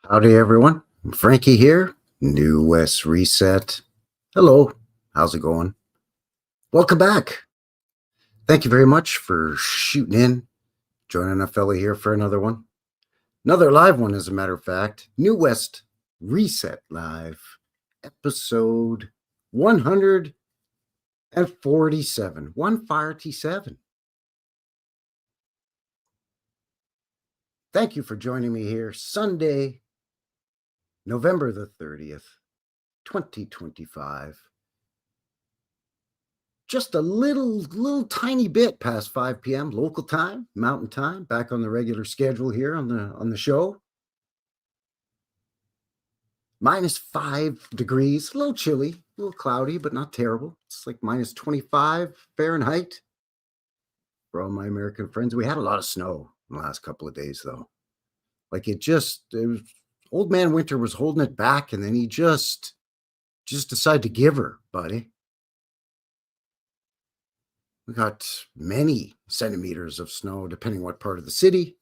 Howdy, everyone. Frankie here, New West Reset. Hello, how's it going? Welcome back. Thank you very much for shooting in, joining a fella here for another one. Another live one, as a matter of fact. New West Reset Live, episode 147. 147. Thank you for joining me here Sunday, November the 30th, 2025. Just a little tiny bit past 5 p.m. local time, mountain time, back on the regular schedule here on the show. -5 degrees, a little chilly, a little cloudy, but not terrible. It's like -25 Fahrenheit for all my American friends. We had a lot of snow in the last couple of days, though. Like it was, old man winter was holding it back, and then he just decided to give her, buddy. We got many centimeters of snow, depending what part of the city.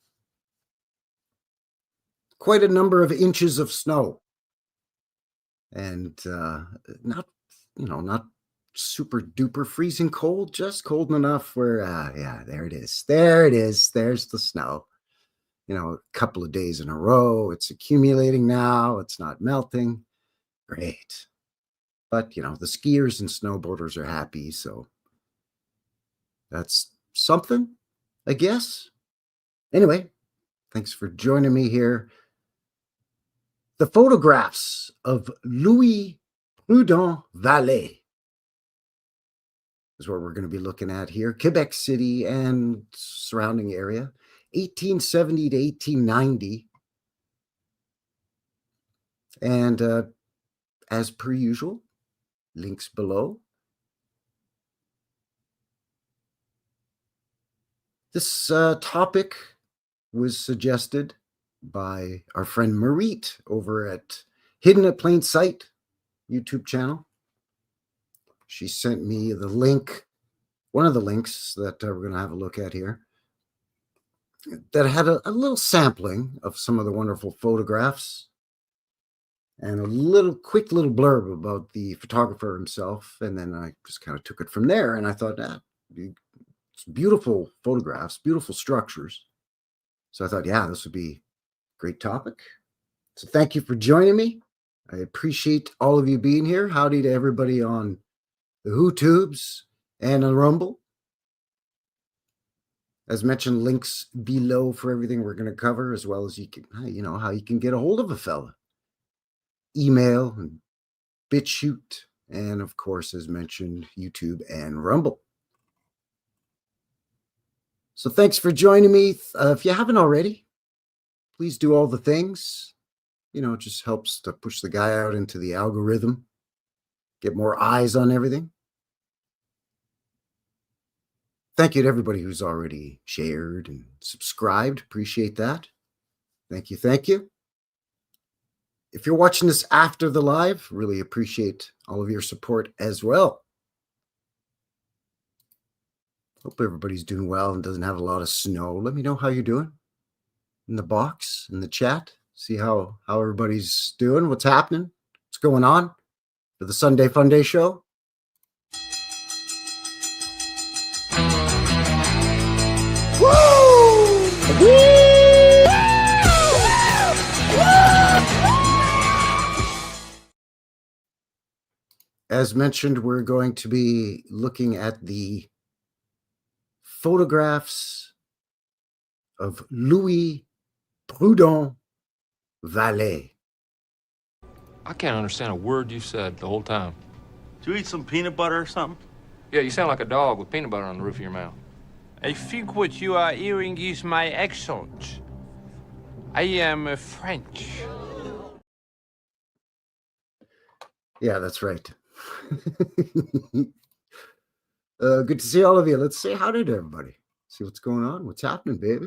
Quite a number of inches of snow. And not super duper freezing cold, just cold enough where, yeah, there it is. There it is. There's the snow. A couple of days in a row. It's accumulating now. It's not melting. Great. But, the skiers and snowboarders are happy, so that's something, I guess. Anyway, thanks for joining me here. The photographs of Louis-Prudent Vallée is what we're going to be looking at here. Quebec City and surrounding area, 1870 to 1890. And as per usual, links below. This topic was suggested by our friend Marit over at Hidden at Plain Sight YouTube channel. She sent me the link, one of the links that we're going to have a look at here, that had a little sampling of some of the wonderful photographs and a quick little blurb about the photographer himself. And then I just kind of took it from there, and I thought, it's beautiful photographs, beautiful structures. So I thought, yeah, this would be a great topic. So thank you for joining me. I appreciate all of you being here. Howdy to everybody on the YouTubes and on Rumble. As mentioned, links below for everything we're going to cover, as well as how you can get a hold of a fella. Email and BitChute, and of course, as mentioned, YouTube and Rumble. So thanks for joining me. If you haven't already, please do all the things. It just helps to push the guy out into the algorithm, get more eyes on everything. Thank you to everybody who's already shared and subscribed. Appreciate that. Thank you. Thank you. If you're watching this after the live, really appreciate all of your support as well. Hope everybody's doing well and doesn't have a lot of snow. Let me know how you're doing in the box, in the chat. See how everybody's doing, what's happening, what's going on for the Sunday Fun Day show. Woo! Woo! As mentioned, we're going to be looking at the photographs of Louis-Prudent Vallée. I can't understand a word you said the whole time. Did you eat some peanut butter or something? Yeah, you sound like a dog with peanut butter on the roof of your mouth. I think what you are hearing is my accent. I am French. Yeah, that's right. Good to see all of you. Let's say howdy to everybody. See what's going on. What's happening, baby?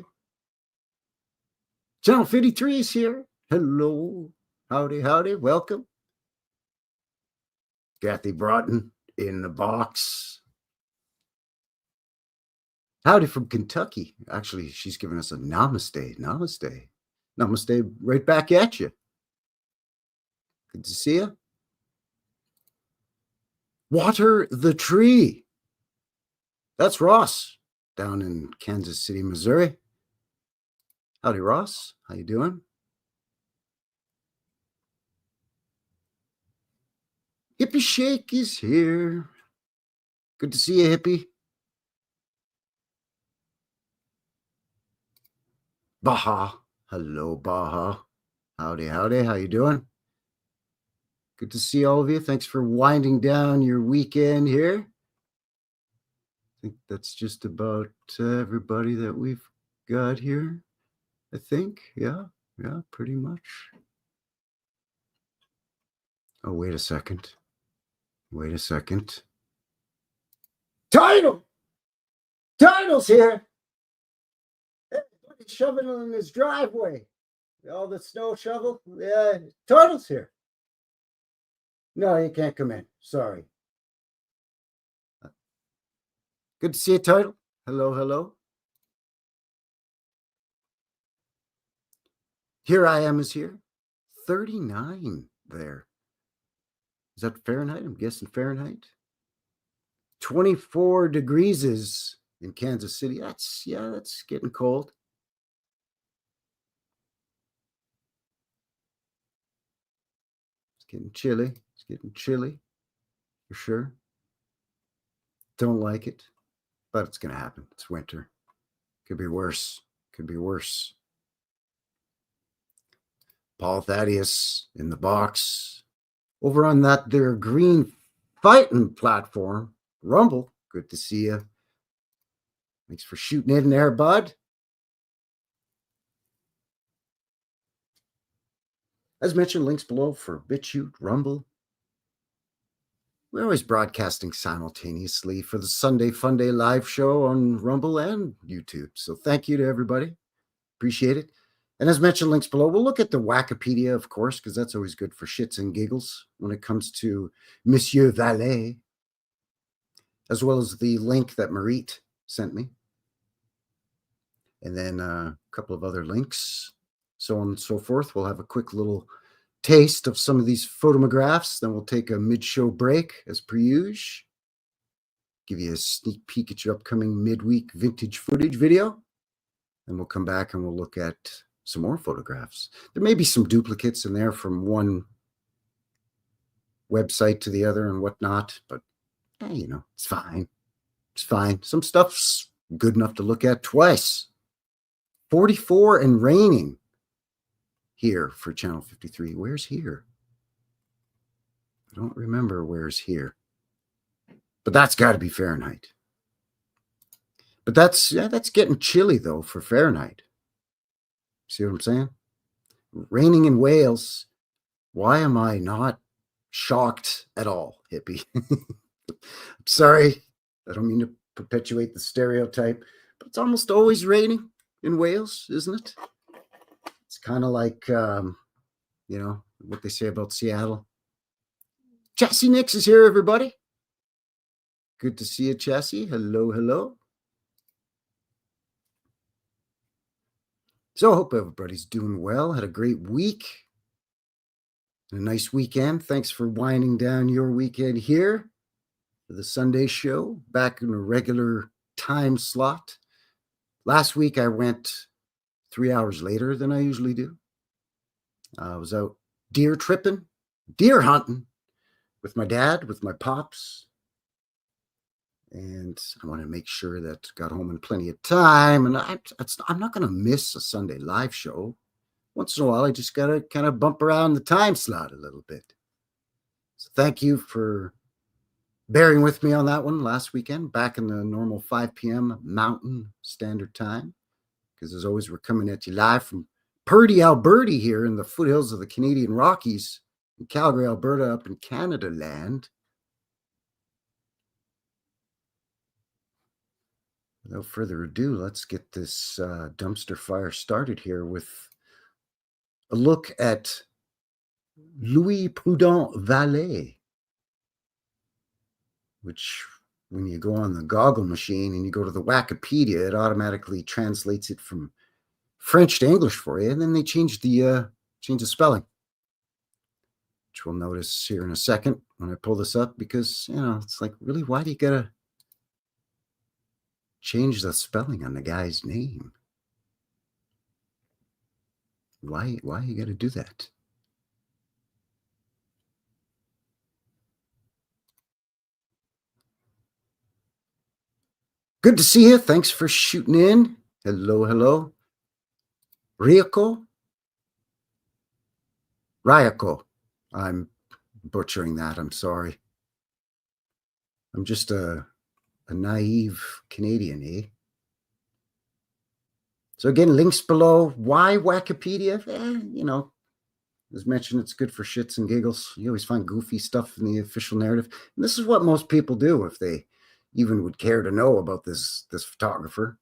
Channel 53 is here. Hello. Howdy, howdy. Welcome. Kathy Broughton in the box. Howdy from Kentucky. Actually, she's giving us a namaste. Namaste. Namaste right back at you. Good to see you. Water the tree. That's Ross down in Kansas City, Missouri. Howdy, Ross. How you doing? Hippie Shake is here. Good to see you, Hippie. Baha. Hello, Baha. Howdy, howdy. How you doing? Good to see all of you. Thanks for winding down your weekend here. I think that's just about everybody that we've got here. I think. Yeah, pretty much. Oh, wait a second. Title's here. Everybody's shoving it in his driveway. All the snow shovel. Yeah, Title's here. No, you can't come in. Sorry. Good to see you, Title. Hello. Here I am is here. 39 there. Is that Fahrenheit? I'm guessing Fahrenheit. 24 degrees is in Kansas City. That's getting cold. It's getting chilly for sure. Don't like it, but it's going to happen. It's winter. Could be worse. Paul Thaddeus in the box. Over on that there green fighting platform, Rumble. Good to see you. Thanks for shooting in there, bud. As mentioned, links below for BitChute, Rumble. We're always broadcasting simultaneously for the Sunday Fun Day live show on Rumble and YouTube. So thank you to everybody. Appreciate it. And as mentioned, links below. We'll look at the Wikipedia, of course, because that's always good for shits and giggles when it comes to Monsieur Vallée, as well as the link that Marit sent me. And then a couple of other links, so on and so forth. We'll have a quick little taste of some of these photographs. Then we'll take a mid-show break, as per usual. Give you a sneak peek at your upcoming midweek vintage footage video. And we'll come back and we'll look at some more photographs. There may be some duplicates in there from one website to the other and whatnot, but it's fine. Some stuff's good enough to look at twice. 44 and raining here for channel 53. Where's here? I don't remember where's here, but that's got to be Fahrenheit. But that's getting chilly though for Fahrenheit. See what I'm saying? Raining in Wales. Why am I not shocked at all, hippie? I'm sorry. I don't mean to perpetuate the stereotype, but it's almost always raining in Wales, isn't it? It's kind of like, what they say about Seattle. Chassis Nix is here, everybody. Good to see you, Chassis. Hello. So I hope everybody's doing well. Had a great week. A nice weekend. Thanks for winding down your weekend here for the Sunday show. Back in a regular time slot. Last week I went 3 hours later than I usually do. I was out deer hunting with my dad, with my pops. And I want to make sure that got home in plenty of time. And I'm not going to miss a Sunday live show. Once in a while, I just got to kind of bump around the time slot a little bit. So thank you for bearing with me on that one last weekend, back in the normal 5 p.m. Mountain Standard Time. Because as always, we're coming at you live from Purdy, Alberta here in the foothills of the Canadian Rockies, in Calgary, Alberta, up in Canada land. Without further ado, let's get this dumpster fire started here with a look at Louis-Prudent Vallée, which when you go on the goggle machine and you go to the Wikipedia, it automatically translates it from French to English for you, and then they change the spelling, which we'll notice here in a second when I pull this up, because, you know, it's like, really, why do you gotta change the spelling on the guy's name? Why you gotta do that? Good to see you. Thanks for shooting in. Hello, hello. Ryoko? Ryoko. I'm butchering that. I'm sorry. I'm just a naive Canadian, eh? So again, links below. Why Wikipedia? You know, as mentioned, it's good for shits and giggles. You always find goofy stuff in the official narrative. And this is what most people do if they even would care to know about this photographer.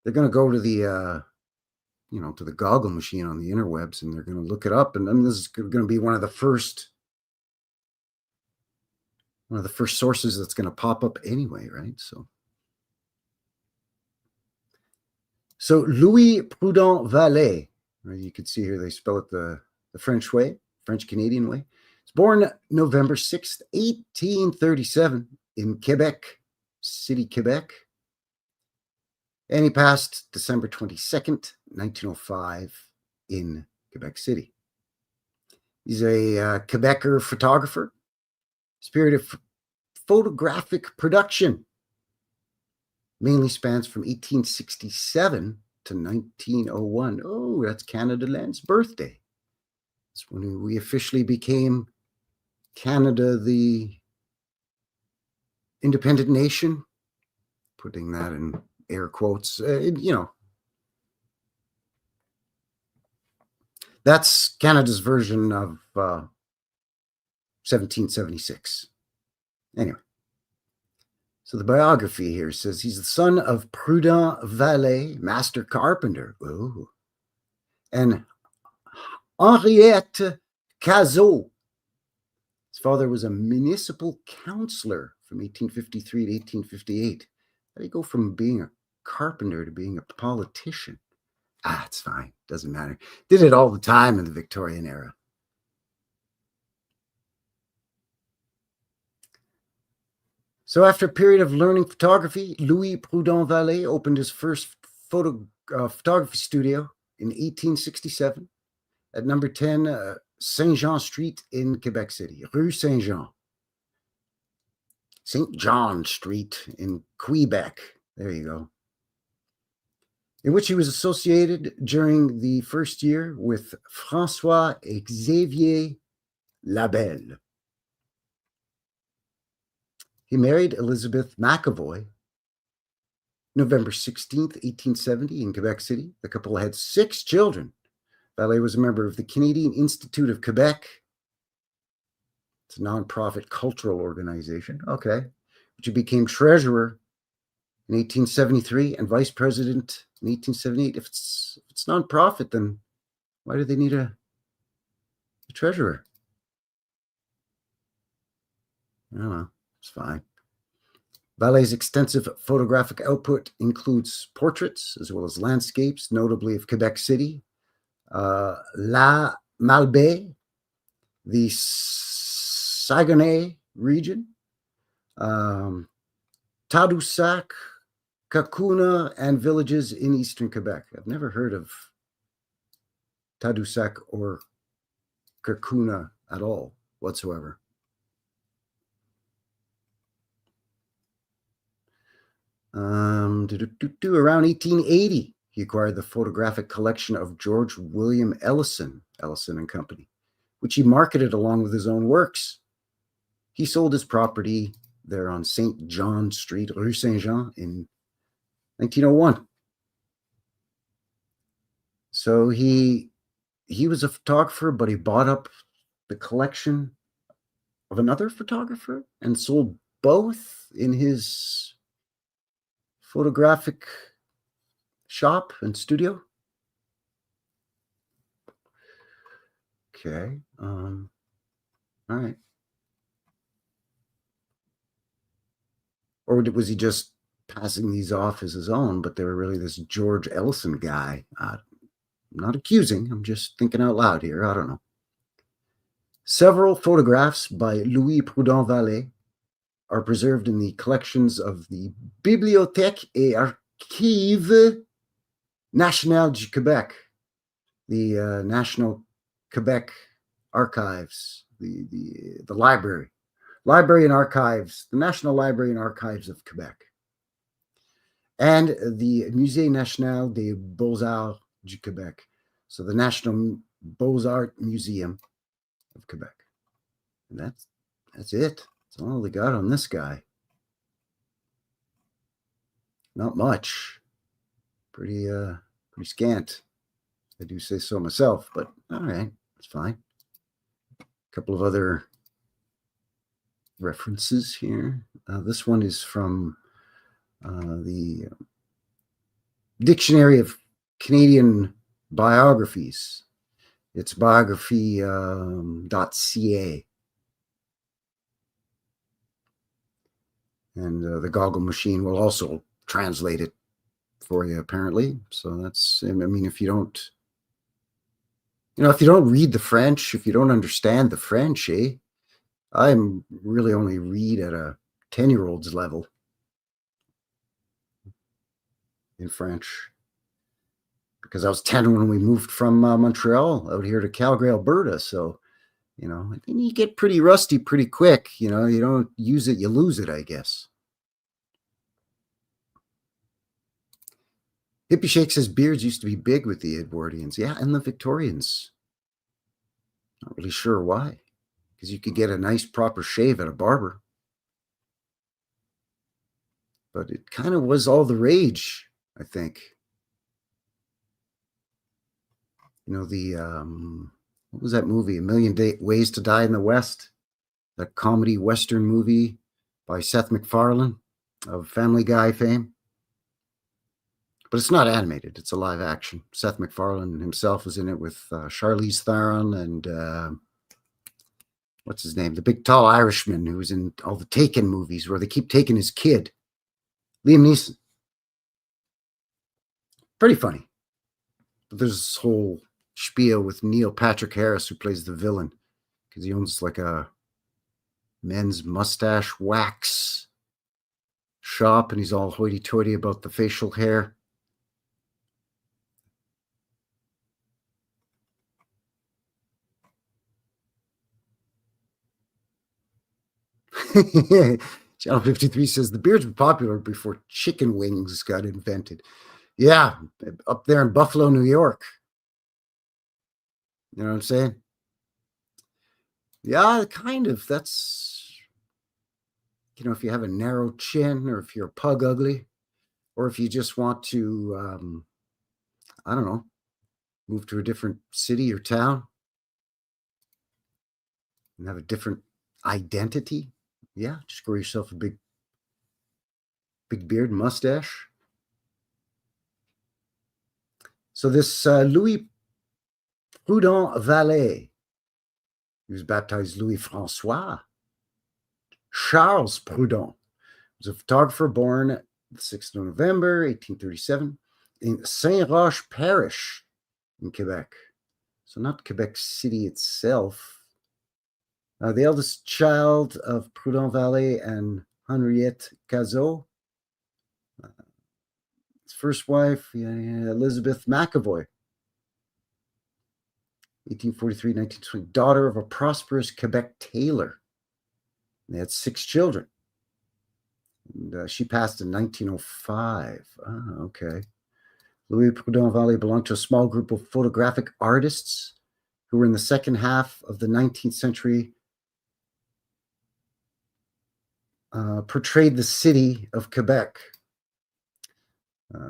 They're going to go to the, you know, to the goggle machine on the interwebs, and they're going to look it up. And then this is going to be one of the first sources that's going to pop up anyway, right? So Louis-Prudent Vallée, you can see here they spell it the French way, French-Canadian way. He's born November 6th, 1837 in Quebec City, Quebec. And he passed December 22nd, 1905 in Quebec City. He's a Quebecer photographer. His period of photographic production mainly spans from 1867 to 1901. Oh, that's Canada Land's birthday. That's when we officially became Canada, the independent nation. Putting that in air quotes, you know. That's Canada's version of 1776. Anyway. So the biography here says he's the son of Prudent Vallée, master carpenter. Ooh. And Henriette Cazot. His father was a municipal councillor from 1853 to 1858. How do you go from being a carpenter to being a politician? It's fine. Doesn't matter. Did it all the time in the Victorian era. So after a period of learning photography, Louis-Prudent Vallée opened his first photography studio in 1867 at number 10 Saint-Jean Street in Quebec City, Rue Saint-Jean. St. John Street in Quebec. There you go. In which he was associated during the first year with François Xavier Labelle. He married Elizabeth McAvoy November 16th, 1870 in Quebec City. The couple had 6 children. Vallée was a member of the Canadian Institute of Quebec. It's a nonprofit cultural organization. Okay. But he became treasurer in 1873 and vice president in 1878. If it's nonprofit, then why do they need a treasurer? I don't know. It's fine. Vallée's extensive photographic output includes portraits as well as landscapes, notably of Quebec City, La Malbaie, the Saguenay region, Tadoussac, Kakuna, and villages in eastern Quebec. I've never heard of Tadoussac or Kakuna at all whatsoever. Around 1880, he acquired the photographic collection of George William Ellison and Company, which he marketed along with his own works. He sold his property there on St. John Street, Rue Saint-Jean, in 1901. So he was a photographer, but he bought up the collection of another photographer and sold both in his photographic shop and studio. Okay. All right. Or was he just passing these off as his own, but they were really this George Ellison guy? I'm not accusing, I'm just thinking out loud here. I don't know. Several photographs by Louis-Prudent Vallée are preserved in the collections of the Bibliothèque et Archives Nationales du Québec, the National Quebec Archives, the library and archives, the National Library and Archives of Quebec, and the Musée National des Beaux-Arts du Québec, so the National Beaux-Arts Museum of Quebec. And that's it. That's all they got on this guy. Not much. Pretty scant. I do say so myself, but all right, it's fine. A couple of other references here. This one is from the Dictionary of Canadian Biographies. It's biography.ca. And the Goggle Machine will also translate it for you, apparently. So that's, I mean, if you don't read the French, if you don't understand the French, I'm really only read at a 10-year-old's level in French, because I was 10 when we moved from Montreal out here to Calgary, Alberta. So, you get pretty rusty pretty quick. You don't use it, you lose it, I guess. Hippie Shake says beards used to be big with the Edwardians. Yeah, and the Victorians. Not really sure why, because you could get a nice proper shave at a barber. But it kind of was all the rage, I think. What was that movie? A Million Ways to Die in the West? That comedy Western movie by Seth MacFarlane of Family Guy fame. But it's not animated. It's a live action. Seth MacFarlane himself was in it with Charlize Theron and what's his name? The big tall Irishman who was in all the Taken movies where they keep taking his kid. Liam Neeson. Pretty funny. But there's this whole spiel with Neil Patrick Harris, who plays the villain, because he owns like a men's mustache wax shop, and he's all hoity-toity about the facial hair. Channel 53 says the beards were popular before chicken wings got invented. Yeah, up there in Buffalo, New York. You know what I'm saying? Yeah, kind of. That's, if you have a narrow chin, or if you're pug ugly, or if you just want to, I don't know, move to a different city or town and have a different identity. Yeah, just grow yourself a big beard, mustache. So this Louis-Prudent Vallée, he was baptized Louis-François Charles Prudent, was a photographer born the 6th of November, 1837, in Saint-Roch Parish in Quebec. So not Quebec City itself. The eldest child of Prudent Vallée and Henriette Cazot. His first wife, Elizabeth McAvoy, 1843-1920, daughter of a prosperous Quebec tailor. They had 6 children. And she passed in 1905. Okay. Louis-Prudent Vallée belonged to a small group of photographic artists who were in the second half of the 19th century portrayed the city of Quebec.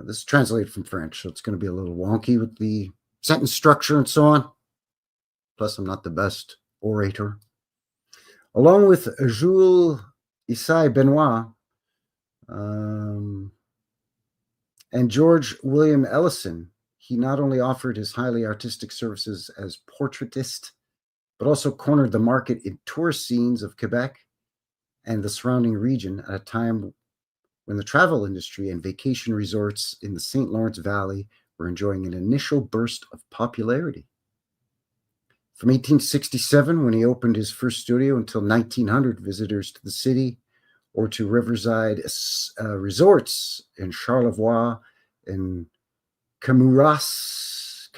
This is translated from French, so it's going to be a little wonky with the sentence structure and so on. Plus, I'm not the best orator. Along with Jules Isai Benoit and George William Ellison, he not only offered his highly artistic services as portraitist, but also cornered the market in tourist scenes of Quebec and the surrounding region at a time when the travel industry and vacation resorts in the St. Lawrence Valley were enjoying an initial burst of popularity. From 1867, when he opened his first studio, until 1900, visitors to the city or to riverside resorts in Charlevoix and Kamouraska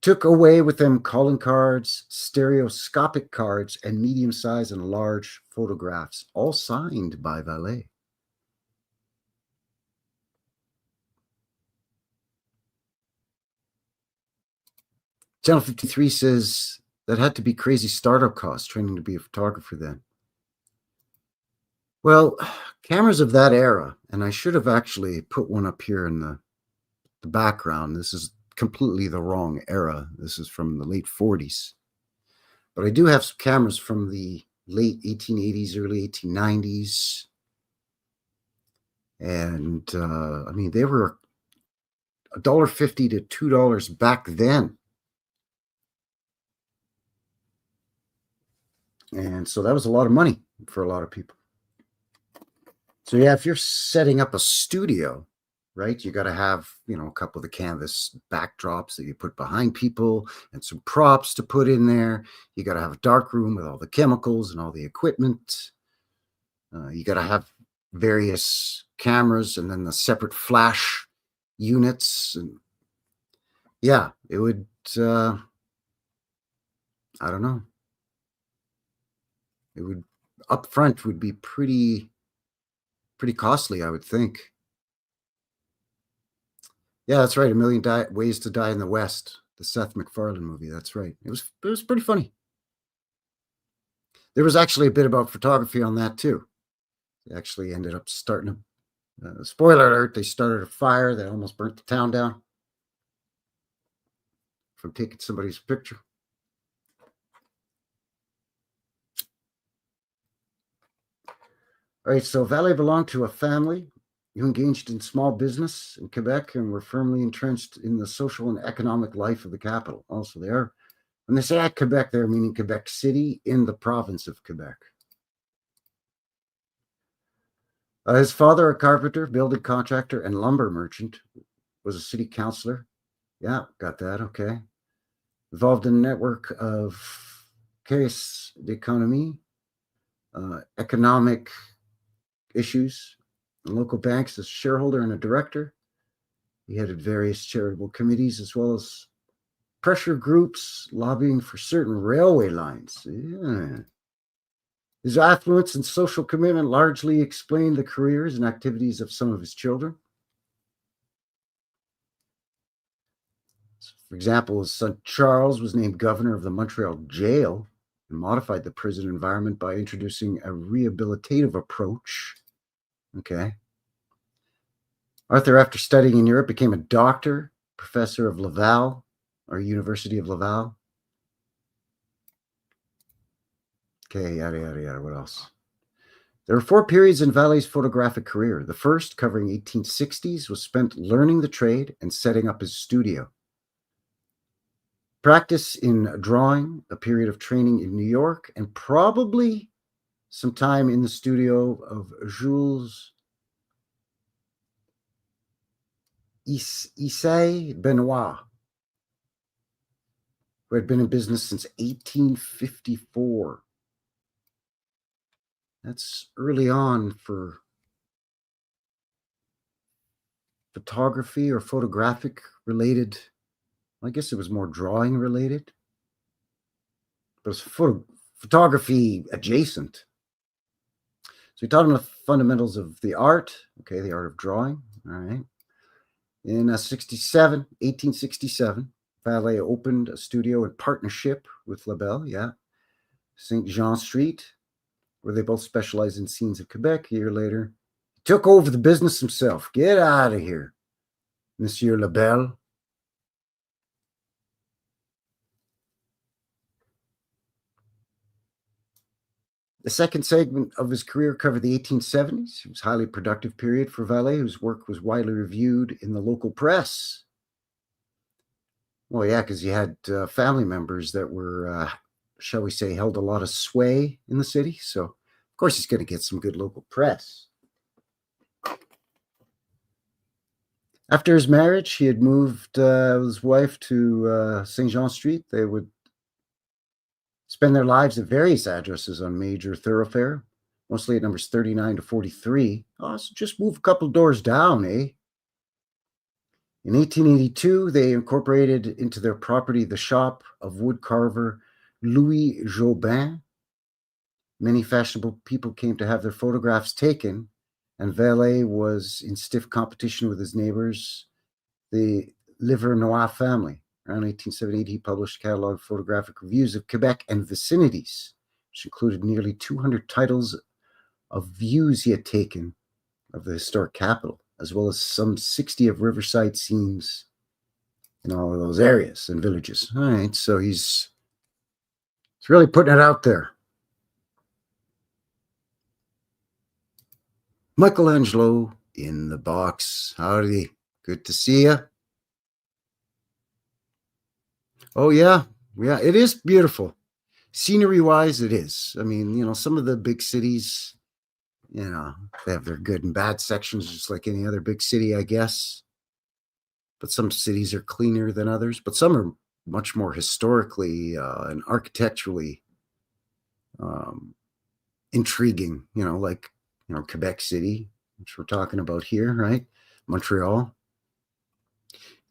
took away with them calling cards, stereoscopic cards, and medium-sized and large photographs, all signed by Vallée. Channel 53 says that had to be crazy startup costs training to be a photographer then. Well, cameras of that era, and I should have actually put one up here in the background. This is completely the wrong era. This is from the late 40s. But I do have some cameras from the late 1880s, early 1890s. And I mean, they were $1.50 to $2 back then. And so that was a lot of money for a lot of people. So yeah, if you're setting up a studio, right, you got to have, you know, a couple of the canvas backdrops that you put behind people and some props to put in there. You got to have a dark room with all the chemicals and all the equipment. You got to have various cameras and then the separate flash units. And yeah, it would, I don't know. It would, up front would be pretty costly, I would think. Yeah, that's right. A Million Ways to Die in the West, the Seth MacFarlane movie. That's right. It was pretty funny. There was actually a bit about photography on that too. They actually ended up starting a spoiler alert. They started a fire that almost burnt the town down from taking somebody's picture. All right, so Vallée belonged to a family who engaged in small business in Quebec and were firmly entrenched in the social and economic life of the capital. Also, they are, when they say at Quebec, they're meaning Quebec City in the province of Quebec. His father, a carpenter, building contractor, and lumber merchant, was a city councillor. Yeah, got that. Okay. Involved in a network of caisse d'économie, economic issues, and local banks as shareholder and a director. He headed various charitable committees as well as pressure groups lobbying for certain railway lines. Yeah. His affluence and social commitment largely explained the careers and activities of some of his children. So, for example, his son Charles was named governor of the Montreal jail and modified the prison environment by introducing a rehabilitative approach. Okay. Arthur, after studying in Europe, became a doctor, professor of Laval, or University of Laval. Okay, yada, yada, yada. What else? There were 4 periods in Vallée's photographic career. The first, covering 1860s, was spent learning the trade and setting up his studio. Practice in drawing, a period of training in New York, and probably some time in the studio of Jules Issei Benoit, who had been in business since 1854. That's early on for photography or photographic related. I guess it was more drawing related, but it's photography adjacent. So we taught him the fundamentals of the art. Okay, the art of drawing. All right. In 1867, Vallée opened a studio in partnership with Labelle, yeah, St. Jean Street, where they both specialized in scenes of Quebec. A year later, he took over the business himself. Get out of here, Monsieur Labelle. The second segment of his career covered the 1870s. It was a highly productive period for Vallée, whose work was widely reviewed in the local press. Well, yeah, because you had family members that were, shall we say, held a lot of sway in the city. So, of course, he's going to get some good local press. After his marriage, he had moved with his wife to St. Jean Street. They would spend their lives at various addresses on Major Thoroughfare, mostly at numbers 39 to 43. Oh, so just move a couple doors down, eh? In 1882, they incorporated into their property the shop of woodcarver Louis Jobin. Many fashionable people came to have their photographs taken, and Vallée was in stiff competition with his neighbors, the Louis-Prudent family. Around 1878, he published a catalog of photographic reviews of Quebec and vicinities, which included nearly 200 titles of views he had taken of the historic capital, as well as some 60 of riverside scenes in all of those areas and villages. All right, so he's really putting it out there. Michelangelo in the box. Howdy. Good to see you. Oh, yeah. Yeah, it is beautiful. Scenery-wise, it is. I mean, some of the big cities, they have their good and bad sections, just like any other big city, I guess. But some cities are cleaner than others. But some are much more historically and architecturally intriguing, like, Quebec City, which we're talking about here, right? Montreal.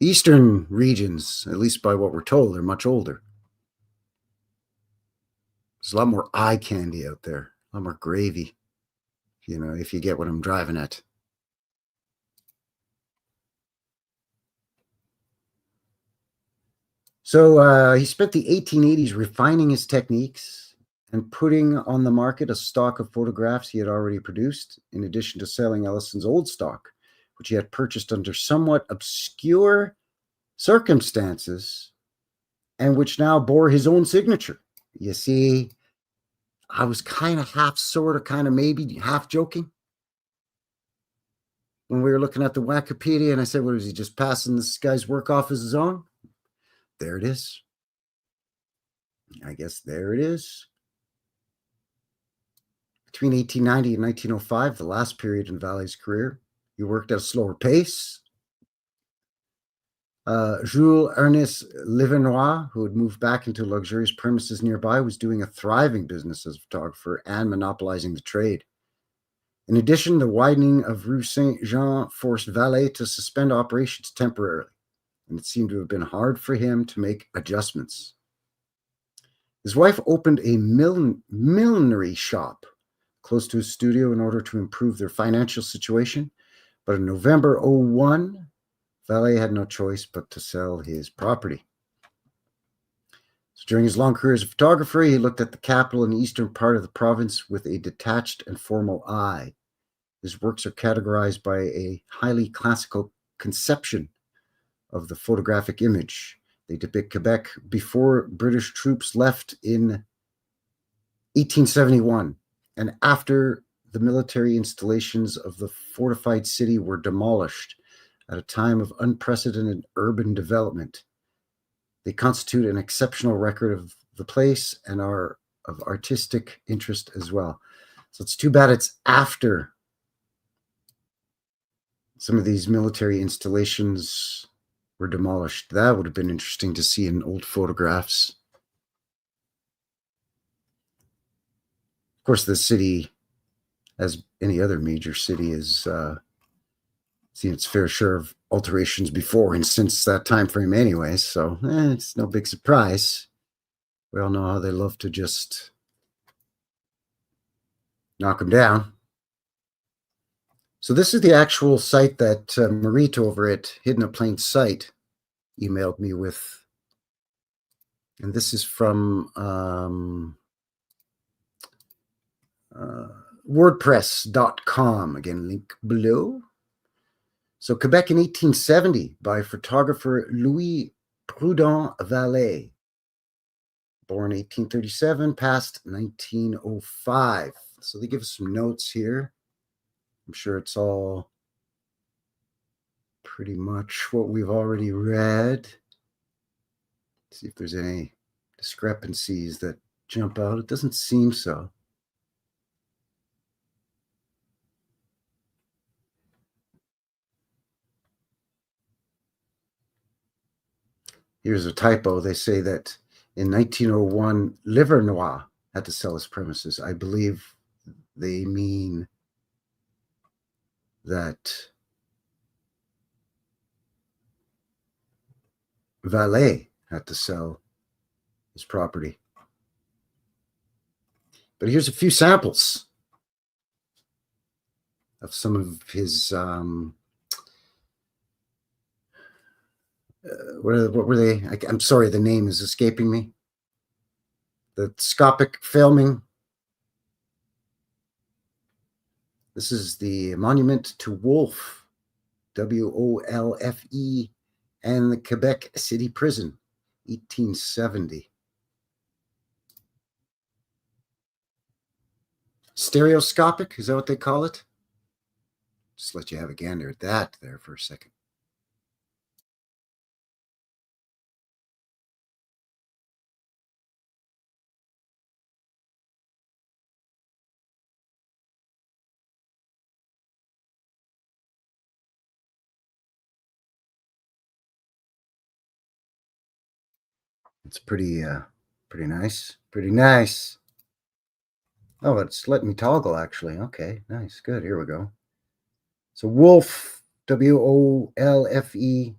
Eastern regions, at least by what we're told, are much older. There's a lot more eye candy out there, a lot more gravy, if you get what I'm driving at. So he spent the 1880s refining his techniques and putting on the market a stock of photographs he had already produced, in addition to selling Ellison's old stock, which he had purchased under somewhat obscure circumstances and which now bore his own signature. You see, I was kind of half, sort of, kind of, maybe half joking when we were looking at the Wikipedia, and I said, what, was he just passing this guy's work off as his own? There it is. I guess there it is. Between 1890 and 1905, the last period in Vallée's career, he worked at a slower pace. Jules Ernest Livernois, who had moved back into luxurious premises nearby, was doing a thriving business as a photographer and monopolizing the trade. In addition, the widening of Rue Saint-Jean forced Vallée to suspend operations temporarily, and it seemed to have been hard for him to make adjustments. His wife opened a millinery shop close to his studio in order to improve their financial situation, but in November 2001, Vallée had no choice but to sell his property. So during his long career as a photographer, he looked at the capital and the eastern part of the province with a detached and formal eye. His works are categorized by a highly classical conception of the photographic image. They depict Quebec before British troops left in 1871 and after the military installations of the fortified city were demolished at a time of unprecedented urban development. They constitute an exceptional record of the place and are of artistic interest as well. So it's too bad it's after some of these military installations were demolished. That would have been interesting to see in old photographs. Of course, the city, as any other major city, has seen its fair share of alterations before and since that time frame anyway, so it's no big surprise. We all know how they love to just knock them down. So this is the actual site that Marit over at Hidden in Plain Sight emailed me with. And this is from WordPress.com. Again, link below. So Quebec in 1870 by photographer Louis-Prudent Vallée. Born 1837, passed 1905. So they give us some notes here. I'm sure it's all pretty much what we've already read. Let's see if there's any discrepancies that jump out. It doesn't seem so. Here's a typo. They say that in 1901, Livernois had to sell his premises. I believe they mean that Vallée had to sell his property. But here's a few samples of some of his what were they? I'm sorry, the name is escaping me. The scopic filming. This is the monument to Wolfe, WOLFE, and the Quebec City Prison, 1870. Stereoscopic, is that what they call it? Just let you have a gander at that there for a second. It's pretty nice. Pretty nice. Oh, it's letting me toggle, actually. Okay, nice. Good. Here we go. So Wolfe, WOLFE,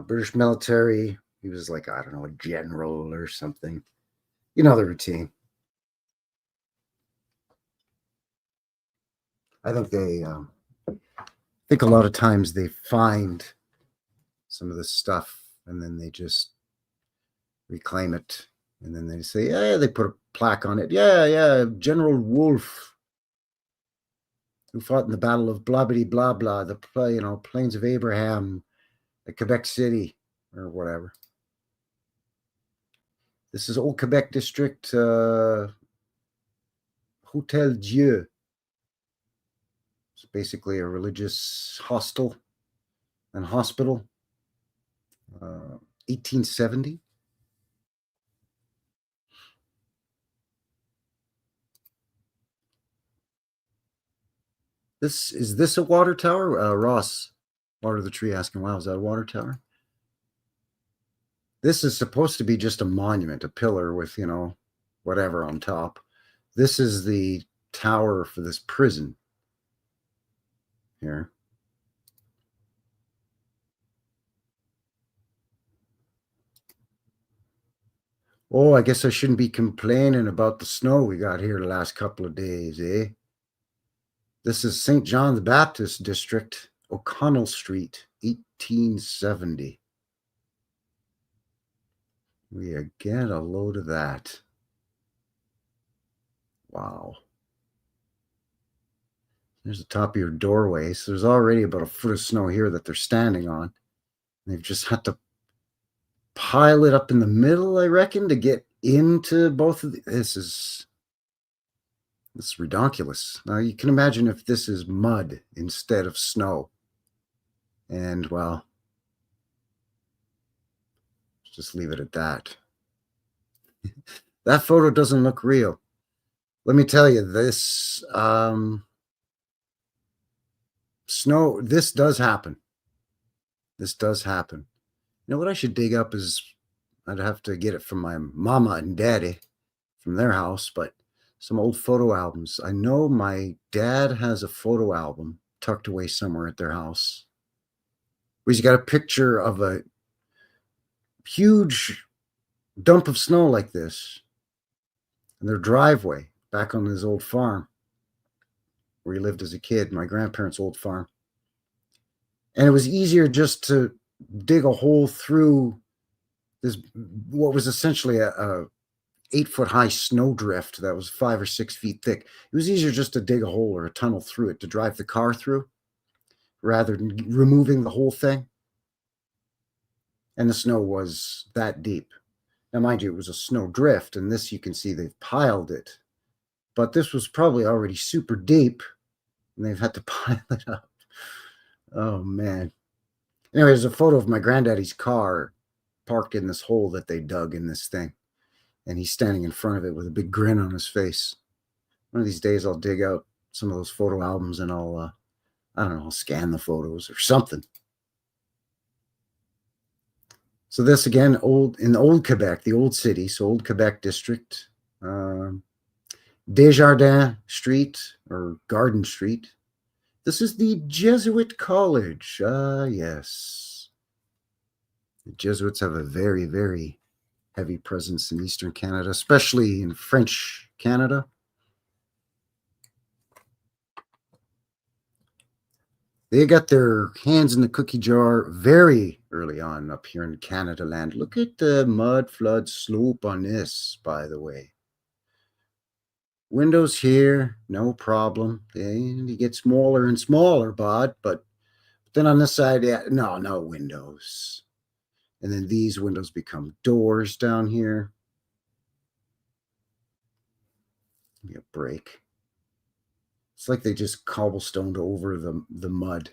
British military. He was like, I don't know, a general or something. You know the routine. I think a lot of times they find some of this stuff and then they just reclaim it. And then they say, yeah, they put a plaque on it. Yeah, General Wolfe, who fought in the Battle of blah, blah, blah, blah, the, Plains of Abraham, the Quebec City, or whatever. This is Old Quebec District, Hotel Dieu. It's basically a religious hostel and hospital. 1870. Is this a water tower? Ross, Water the Tree, asking, wow, is that a water tower? This is supposed to be just a monument, a pillar with, whatever on top. This is the tower for this prison here. Oh, I guess I shouldn't be complaining about the snow we got here the last couple of days, eh? This is St. John the Baptist District, O'Connell Street, 1870. We get a load of that. Wow. There's the top of your doorway. So there's already about a foot of snow here that they're standing on. They've just had to pile it up in the middle, I reckon, to get into both of this is ridiculous. Now you can imagine if this is mud instead of snow. And well, just leave it at that. That photo doesn't look real. Let me tell you, this snow, this does happen. This does happen. You know what I should dig up is, I'd have to get it from my mama and daddy from their house, but some old photo albums. I know my dad has a photo album tucked away somewhere at their house where he's got a picture of a huge dump of snow like this in their driveway back on his old farm where he lived as a kid, my grandparents' old farm. And it was easier just to dig a hole through this, what was essentially a 8-foot high snowdrift that was 5 or 6 feet thick. It was easier just to dig a hole or a tunnel through it to drive the car through rather than removing the whole thing. And the snow was that deep. Now, mind you, it was a snow drift, and this you can see they've piled it. But this was probably already super deep, and they've had to pile it up. Oh, man. Anyway, there's a photo of my granddaddy's car parked in this hole that they dug in this thing. And he's standing in front of it with a big grin on his face. One of these days, I'll dig out some of those photo albums and I'll, I don't know, I'll scan the photos or something. So this again, in old Quebec, the old city, so old Quebec district, Desjardins Street or Garden Street. This is the Jesuit College. Yes. The Jesuits have a very, very heavy presence in Eastern Canada, especially in French Canada. They got their hands in the cookie jar very early on up here in Canada land. Look at the mud flood slope on this, by the way. Windows here, no problem. They get smaller and smaller, but then on this side, yeah, no windows. And then these windows become doors down here. Give me a break. It's like they just cobblestoned over the mud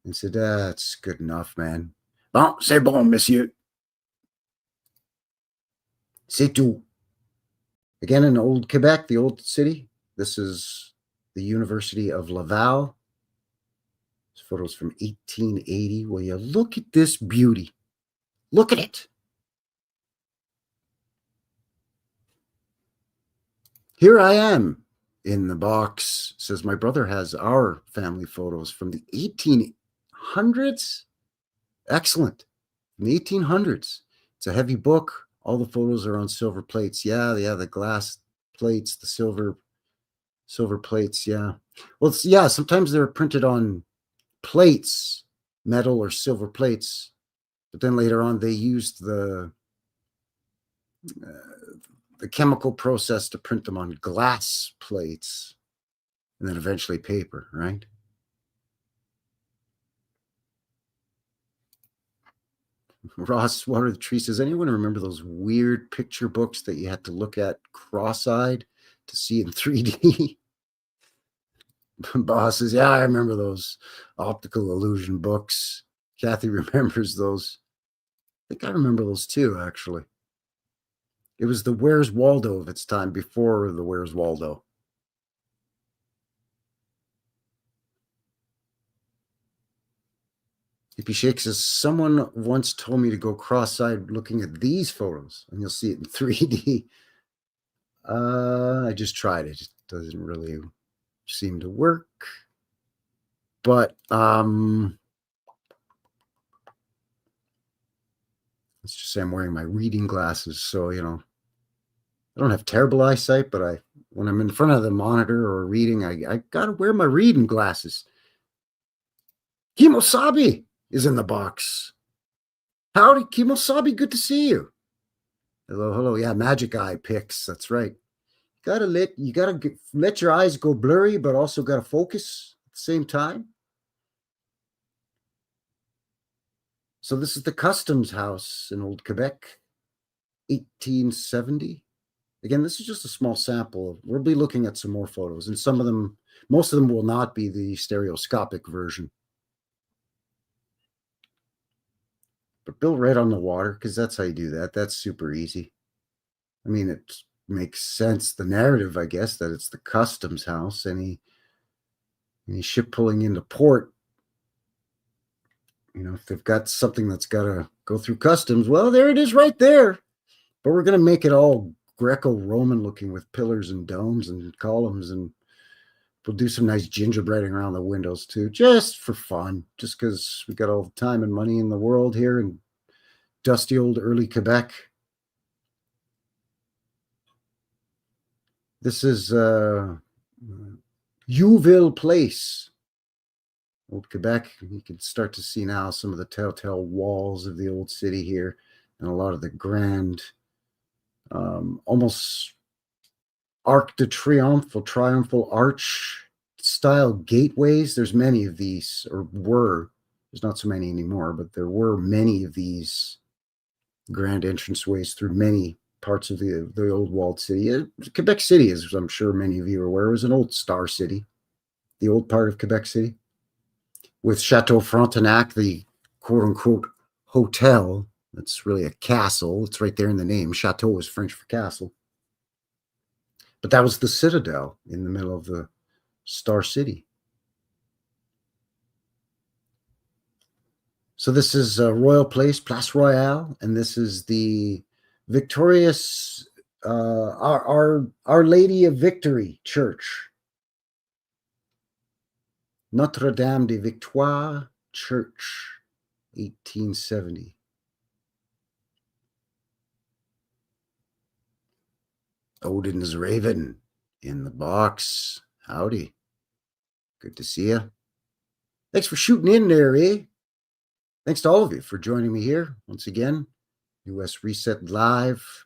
and said, that's good enough, man. Bon, c'est bon, monsieur. C'est tout. Again, in old Quebec, the old city, this is the University of Laval. This photo's from 1880. Will you look at this beauty? Look at it. Here I am in the box. It says my brother has our family photos from the 1800s. Excellent. In the 1800s. It's a heavy book. All the photos are on silver plates. Yeah, the glass plates, the silver plates. Yeah. Well, sometimes they're printed on plates, metal or silver plates, but then later on they used the chemical process to print them on glass plates and then eventually paper, right? Ross Water the Tree says, anyone remember those weird picture books that you had to look at cross-eyed to see in 3D? Boss says, yeah, I remember those optical illusion books. Kathy remembers those. I think I remember those too, actually. It was the Where's Waldo of its time, before the Where's Waldo. Hippie Shake says, someone once told me to go cross-eyed looking at these photos, and you'll see it in 3D. I just tried it. It doesn't really seem to work. But let's just say I'm wearing my reading glasses, so I don't have terrible eyesight, but when I'm in front of the monitor or reading, I gotta wear my reading glasses. Kimosabi is in the box. Howdy, Kimosabi, good to see you. Hello. Yeah, Magic Eye pics. That's right. You gotta let your eyes go blurry, but also gotta focus at the same time. So this is the Customs House in Old Quebec, 1870. Again, this is just a small sample. We'll be looking at some more photos, and most of them will not be the stereoscopic version. But built right on the water, because that's how you do that. That's super easy. I mean, it makes sense, the narrative, I guess, that it's the Customs House. Any ship pulling into port, if they've got something that's got to go through customs, well, there it is right there. But we're going to make it all Greco-Roman looking with pillars and domes and columns, and we'll do some nice gingerbreading around the windows too, just for fun, just because we got all the time and money in the world here in dusty old early Quebec. This is Youville Place, Old Quebec. You can start to see now some of the telltale walls of the old city here, and a lot of the grand, almost Arc de Triomphe or triumphal arch style gateways. There's many of these, or were. There's not so many anymore, but there were many of these grand entranceways through many parts of the old walled city. Quebec City, as I'm sure many of you are aware, was an old star city, the old part of Quebec City, with Chateau Frontenac, the quote-unquote hotel. That's really a castle. It's right there in the name. Chateau is French for castle. But that was the citadel in the middle of the Star City. So this is Royal Place, Place Royale, and this is the victorious Our Lady of Victory Church. Notre-Dame de Victoire Church, 1870. Odin's Raven in the box. Howdy. Good to see you. Thanks for shooting in there, eh? Thanks to all of you for joining me here once again. New West Reset Live.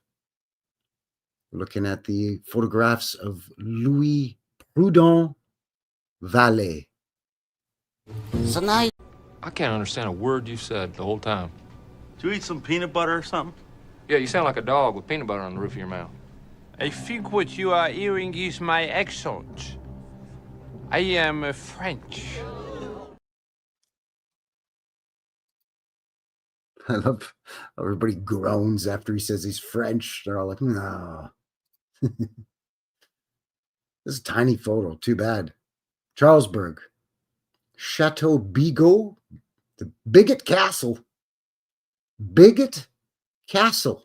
We're looking at the photographs of Louis-Prudent, Vallée. So now I can't understand a word you said the whole time. Did you eat some peanut butter or something? Yeah, you sound like a dog with peanut butter on the roof of your mouth. I think what you are hearing is my accent. I am French. I love how everybody groans after he says he's French. They're all like, no. This is a tiny photo. Too bad. Charlesburg. Chateau Bigot. The Bigot Castle. Bigot Castle.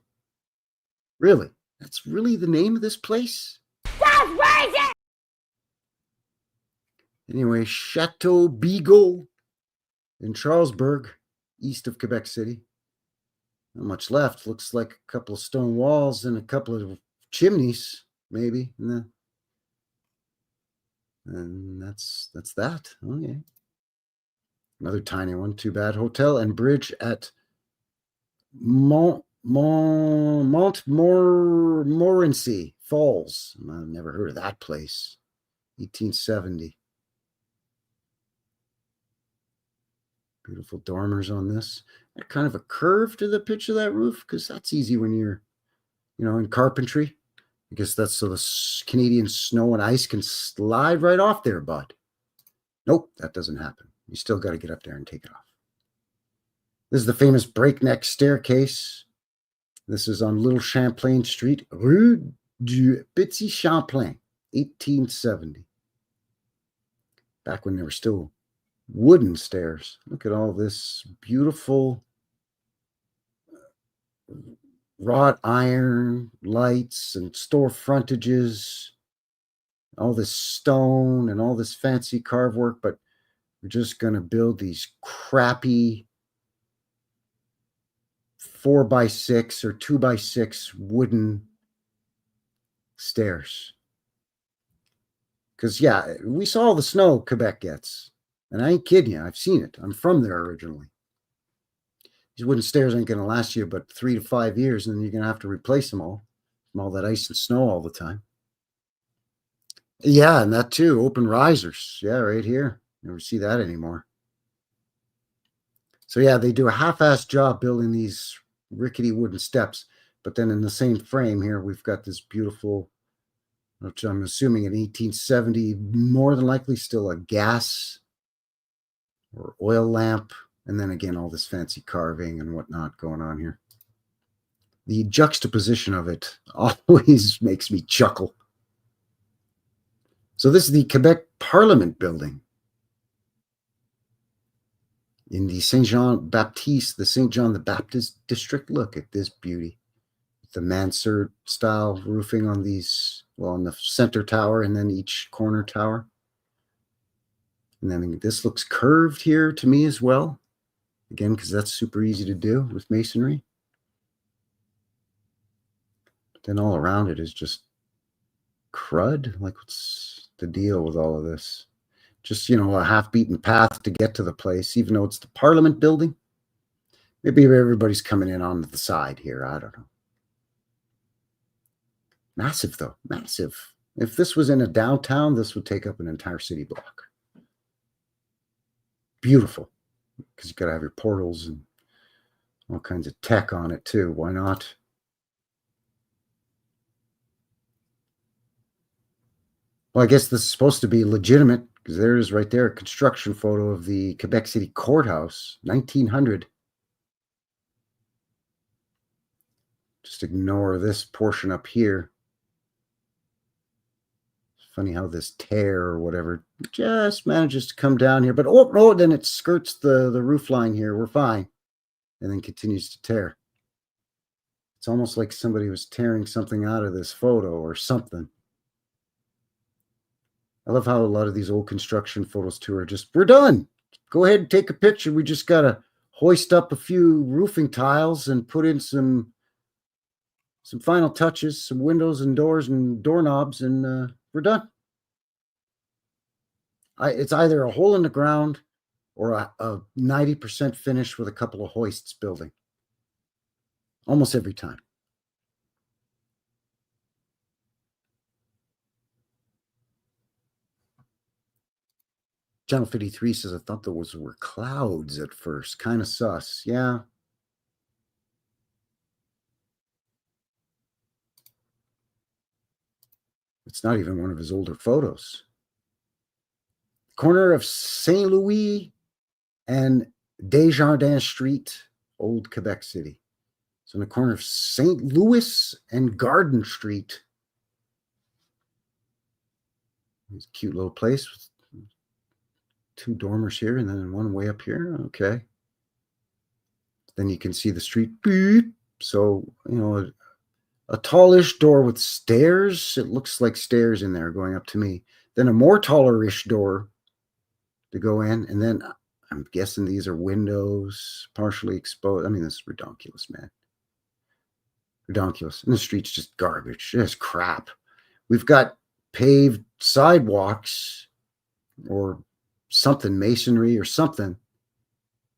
Really? That's really the name of this place? That's crazy! Anyway, Chateau Bigot in Charlesburg, east of Quebec City. Not much left. Looks like a couple of stone walls and a couple of chimneys, maybe. And that's that. Okay. Another tiny one. Too bad. Hotel and bridge at Montmorency Falls. I've never heard of that place. 1870. Beautiful dormers on this. Kind of a curve to the pitch of that roof, because that's easy when you're, in carpentry. I guess that's so the Canadian snow and ice can slide right off there, bud. Nope, that doesn't happen. You still got to get up there and take it off. This is the famous breakneck staircase. This is on Little Champlain Street, Rue du Petit Champlain, 1870. Back when there were still wooden stairs. Look at all this beautiful wrought iron lights and store frontages, all this stone and all this fancy carve work, but we're just going to build these crappy 4x6 or 2x6 wooden stairs. Because, yeah, we saw all the snow Quebec gets. And I ain't kidding you. I've seen it. I'm from there originally. These wooden stairs ain't going to last you but 3 to 5 years, and then you're going to have to replace them all from all that ice and snow all the time. Yeah, and that too. Open risers. Yeah, right here. Never see that anymore. So, yeah, they do a half-assed job building these rickety wooden steps. But then in the same frame here, we've got this beautiful, which I'm assuming in 1870, more than likely still a gas or oil lamp, and then again all this fancy carving and whatnot going on here. The juxtaposition of it always makes me chuckle. So this is the Quebec Parliament building in the Saint John the Baptist district. Look at this beauty. The mansard style roofing on these, well, on the center tower and then each corner tower. And then this looks curved here to me as well. Again, because that's super easy to do with masonry. But then all around it is just crud. Like, what's the deal with all of this? Just, a half-beaten path to get to the place, even though it's the Parliament building. Maybe everybody's coming in on the side here. I don't know. Massive, though. Massive. If this was in a downtown, this would take up an entire city block. Beautiful, because you got to have your portals and all kinds of tech on it too. Why not? Well, I guess this is supposed to be legitimate, because there it is right there, a construction photo of the Quebec City Courthouse, 1900. Just ignore this portion up here. Funny how this tear or whatever just manages to come down here. But oh, then it skirts the roof line here. We're fine. And then continues to tear. It's almost like somebody was tearing something out of this photo or something. I love how a lot of these old construction photos too are just, we're done. Go ahead and take a picture. We just got to hoist up a few roofing tiles and put in some final touches, some windows and doors and doorknobs, and we're done. It's either a hole in the ground or a 90% finish with a couple of hoists building. Almost every time. Channel 53 says, I thought those were clouds at first. Kind of sus. Yeah. It's not even one of his older photos. Corner of St. Louis and Desjardins Street, Old Quebec City. So in the corner of St. Louis and Garden Street. It's a cute little place with 2 dormers here and then one way up here. Okay. Then you can see the street. Beep. So, a tallish door with stairs. It looks like stairs in there going up to me. Then a more taller-ish door to go in. And then I'm guessing these are windows, partially exposed. I mean, this is ridiculous, man. Ridiculous. And the street's just garbage. Just crap. We've got paved sidewalks or something, masonry or something.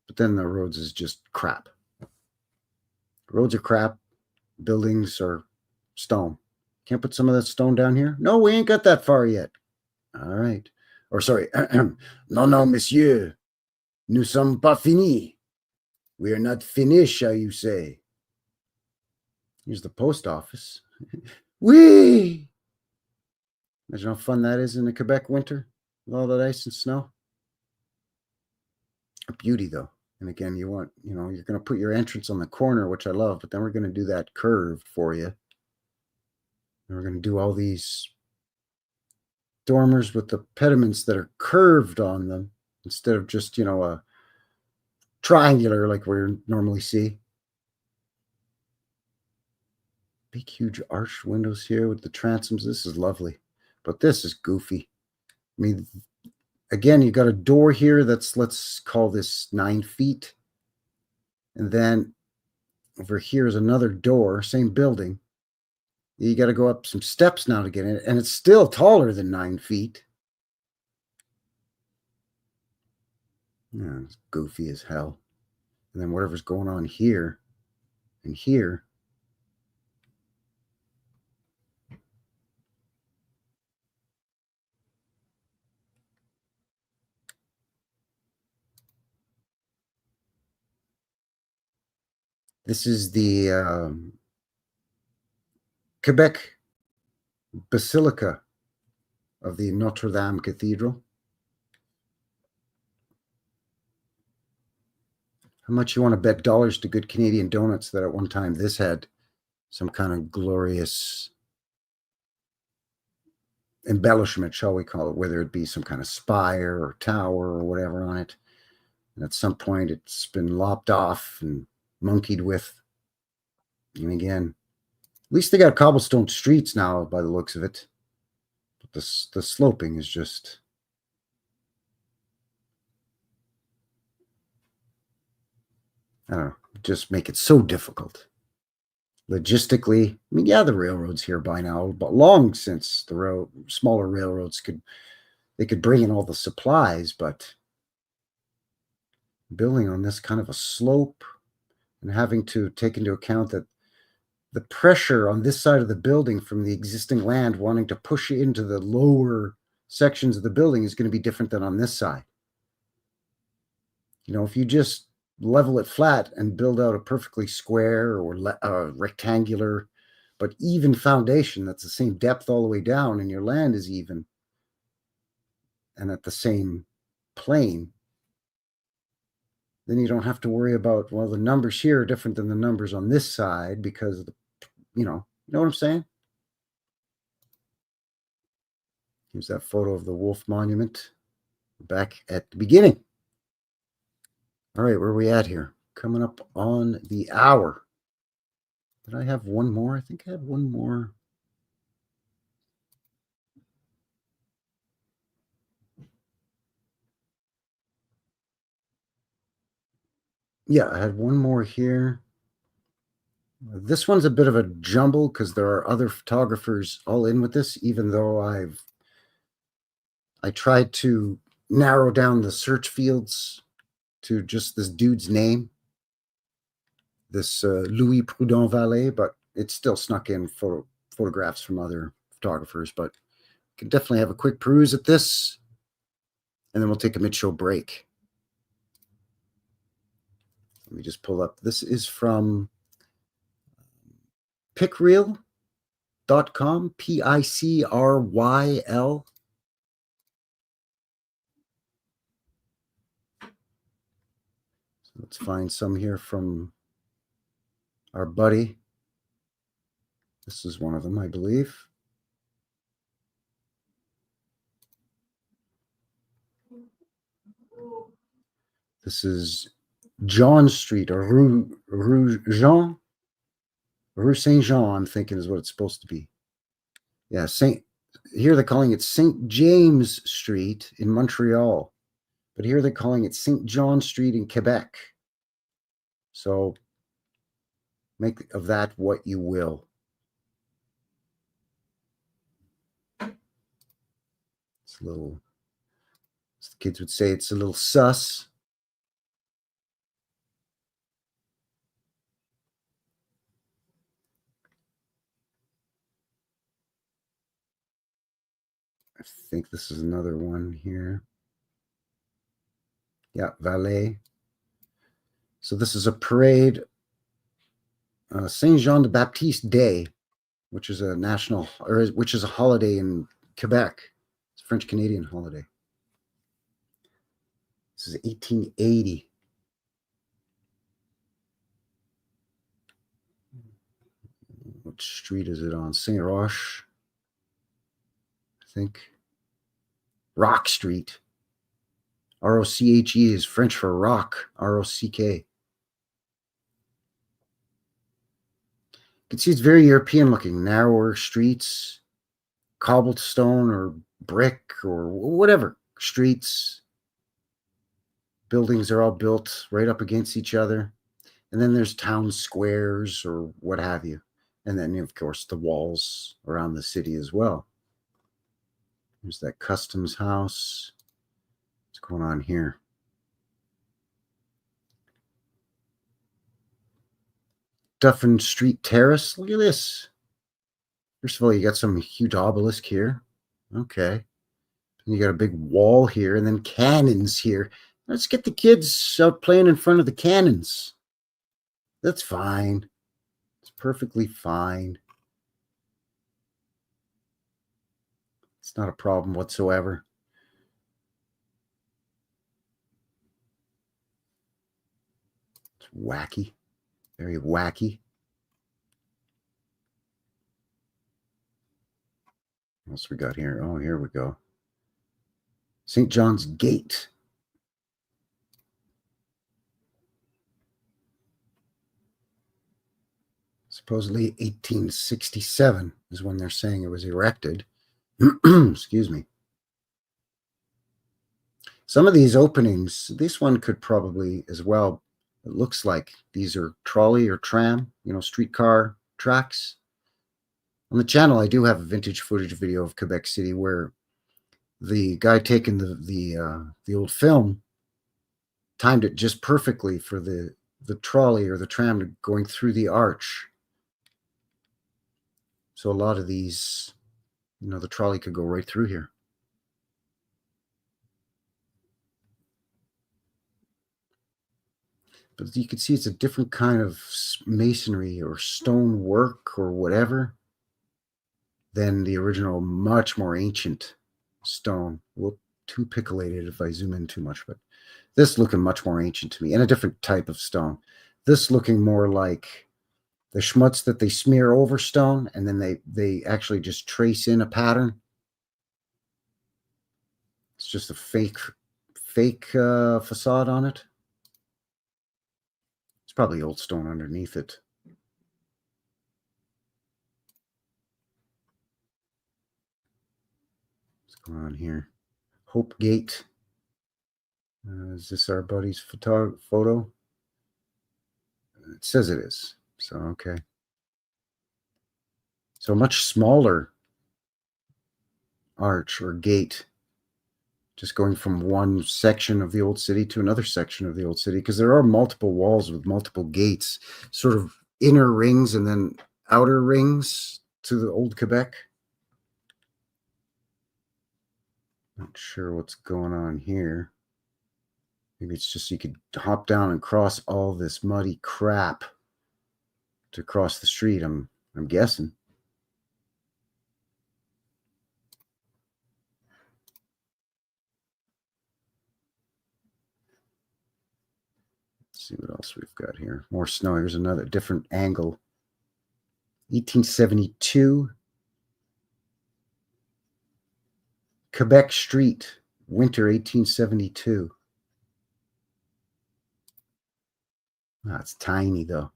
But then the roads is just crap. Roads are crap. Buildings are stone. Can't put some of that stone down here? No, we ain't got that far yet. All right. Or sorry. Non, monsieur. Nous sommes pas finis. We are not finished, shall you say. Here's the post office. Whee! Imagine how fun that is in the Quebec winter with all that ice and snow. A beauty, though. And again, you're going to put your entrance on the corner, which I love, but then we're going to do that curved for you. And we're going to do all these dormers with the pediments that are curved on them instead of just, a triangular like we normally see. Big, huge arched windows here with the transoms. This is lovely, but this is goofy. I mean, again, you got a door here that's, let's call this 9 feet. And then over here is another door, same building. You got to go up some steps now to get in it. And it's still taller than 9 feet. Yeah, it's goofy as hell. And then whatever's going on here and here. This is the Quebec Basilica of the Notre Dame Cathedral. How much you want to bet dollars to Good Canadian Donuts that at one time this had some kind of glorious embellishment, shall we call it, whether it be some kind of spire or tower or whatever on it. And at some point it's been lopped off and monkeyed with. And again, at least they got cobblestone streets now by the looks of it. But the sloping is just... I don't know, just make it so difficult. Logistically, I mean, yeah, the railroad's here by now, but long since the smaller railroads could bring in all the supplies, but building on this kind of a slope and having to take into account that the pressure on this side of the building from the existing land wanting to push into the lower sections of the building is going to be different than on this side. If you just level it flat and build out a perfectly square or rectangular but even foundation that's the same depth all the way down and your land is even and at the same plane, then you don't have to worry about, well, the numbers here are different than the numbers on this side because of the, you know what I'm saying? Here's that photo of the Wolf Monument back at the beginning. All right, where are we at here? Coming up on the hour. Did I have one more? I think I had one more. Yeah, I had one more here. This one's a bit of a jumble because there are other photographers all in with this, even though I tried to narrow down the search fields to just this dude's name, this Louis-Prudent Vallée, but it still snuck in photographs from other photographers. But you can definitely have a quick peruse at this, and then we'll take a mid-show break. Let me just pull up. This is from picryl.com, Picryl. So let's find some here from our buddy. This is one of them, I believe. This is John Street, or Rue Saint Jean, I'm thinking is what it's supposed to be. Yeah, here they're calling it St. James Street in Montreal, but here they're calling it St. John Street in Quebec. So make of that what you will. It's a little, as the kids would say, it's a little sus. I think this is another one here. Yeah, Vallée. So this is a parade, Saint Jean de Baptiste Day, which is a national, or which is a holiday in Quebec. It's a French Canadian holiday. This is 1880. What street is it on? Saint Roch, I think. Rock Street. R-O-C-H-E is French for rock. R-O-C-K. You can see it's very European looking. Narrower streets, cobblestone or brick or whatever. Streets. Buildings are all built right up against each other. And then there's town squares or what have you. And then, of course, the walls around the city as well. There's that customs house. What's going on here? Duffin Street Terrace. Look at this. First of all, you got some huge obelisk here. Okay. And you got a big wall here and then cannons here. Let's get the kids out playing in front of the cannons. That's fine. It's perfectly fine. It's not a problem whatsoever. It's wacky. Very wacky. What else we got here? Oh, here we go. St. John's Gate. Supposedly 1867 is when they're saying it was erected. Excuse me. Some of these openings, this one could probably as well, it looks like these are trolley or tram, streetcar tracks. On the channel, I do have a vintage footage video of Quebec City where the guy taking the old film timed it just perfectly for the trolley or the tram going through the arch. So a lot of these, the trolley could go right through here. But you can see it's a different kind of masonry or stone work or whatever than the original, much more ancient stone. Well, too picoulated if I zoom in too much, but this looking much more ancient to me, and a different type of stone. This looking more like the schmutz that they smear over stone, and then they actually just trace in a pattern. It's just a fake facade on it. It's probably old stone underneath it. What's going on here? Hope Gate. Is this our buddy's photo? It says it is. So, okay. So much smaller arch or gate. Just going from one section of the old city to another section of the old city, because there are multiple walls with multiple gates, sort of inner rings and then outer rings to the old Quebec. Not sure what's going on here. Maybe it's just you could hop down and cross all this muddy crap to cross the street. I'm guessing. Let's see what else we've got here. More snow. Here's another different angle. 1872. Quebec Street, winter 1872. Oh, it's tiny though.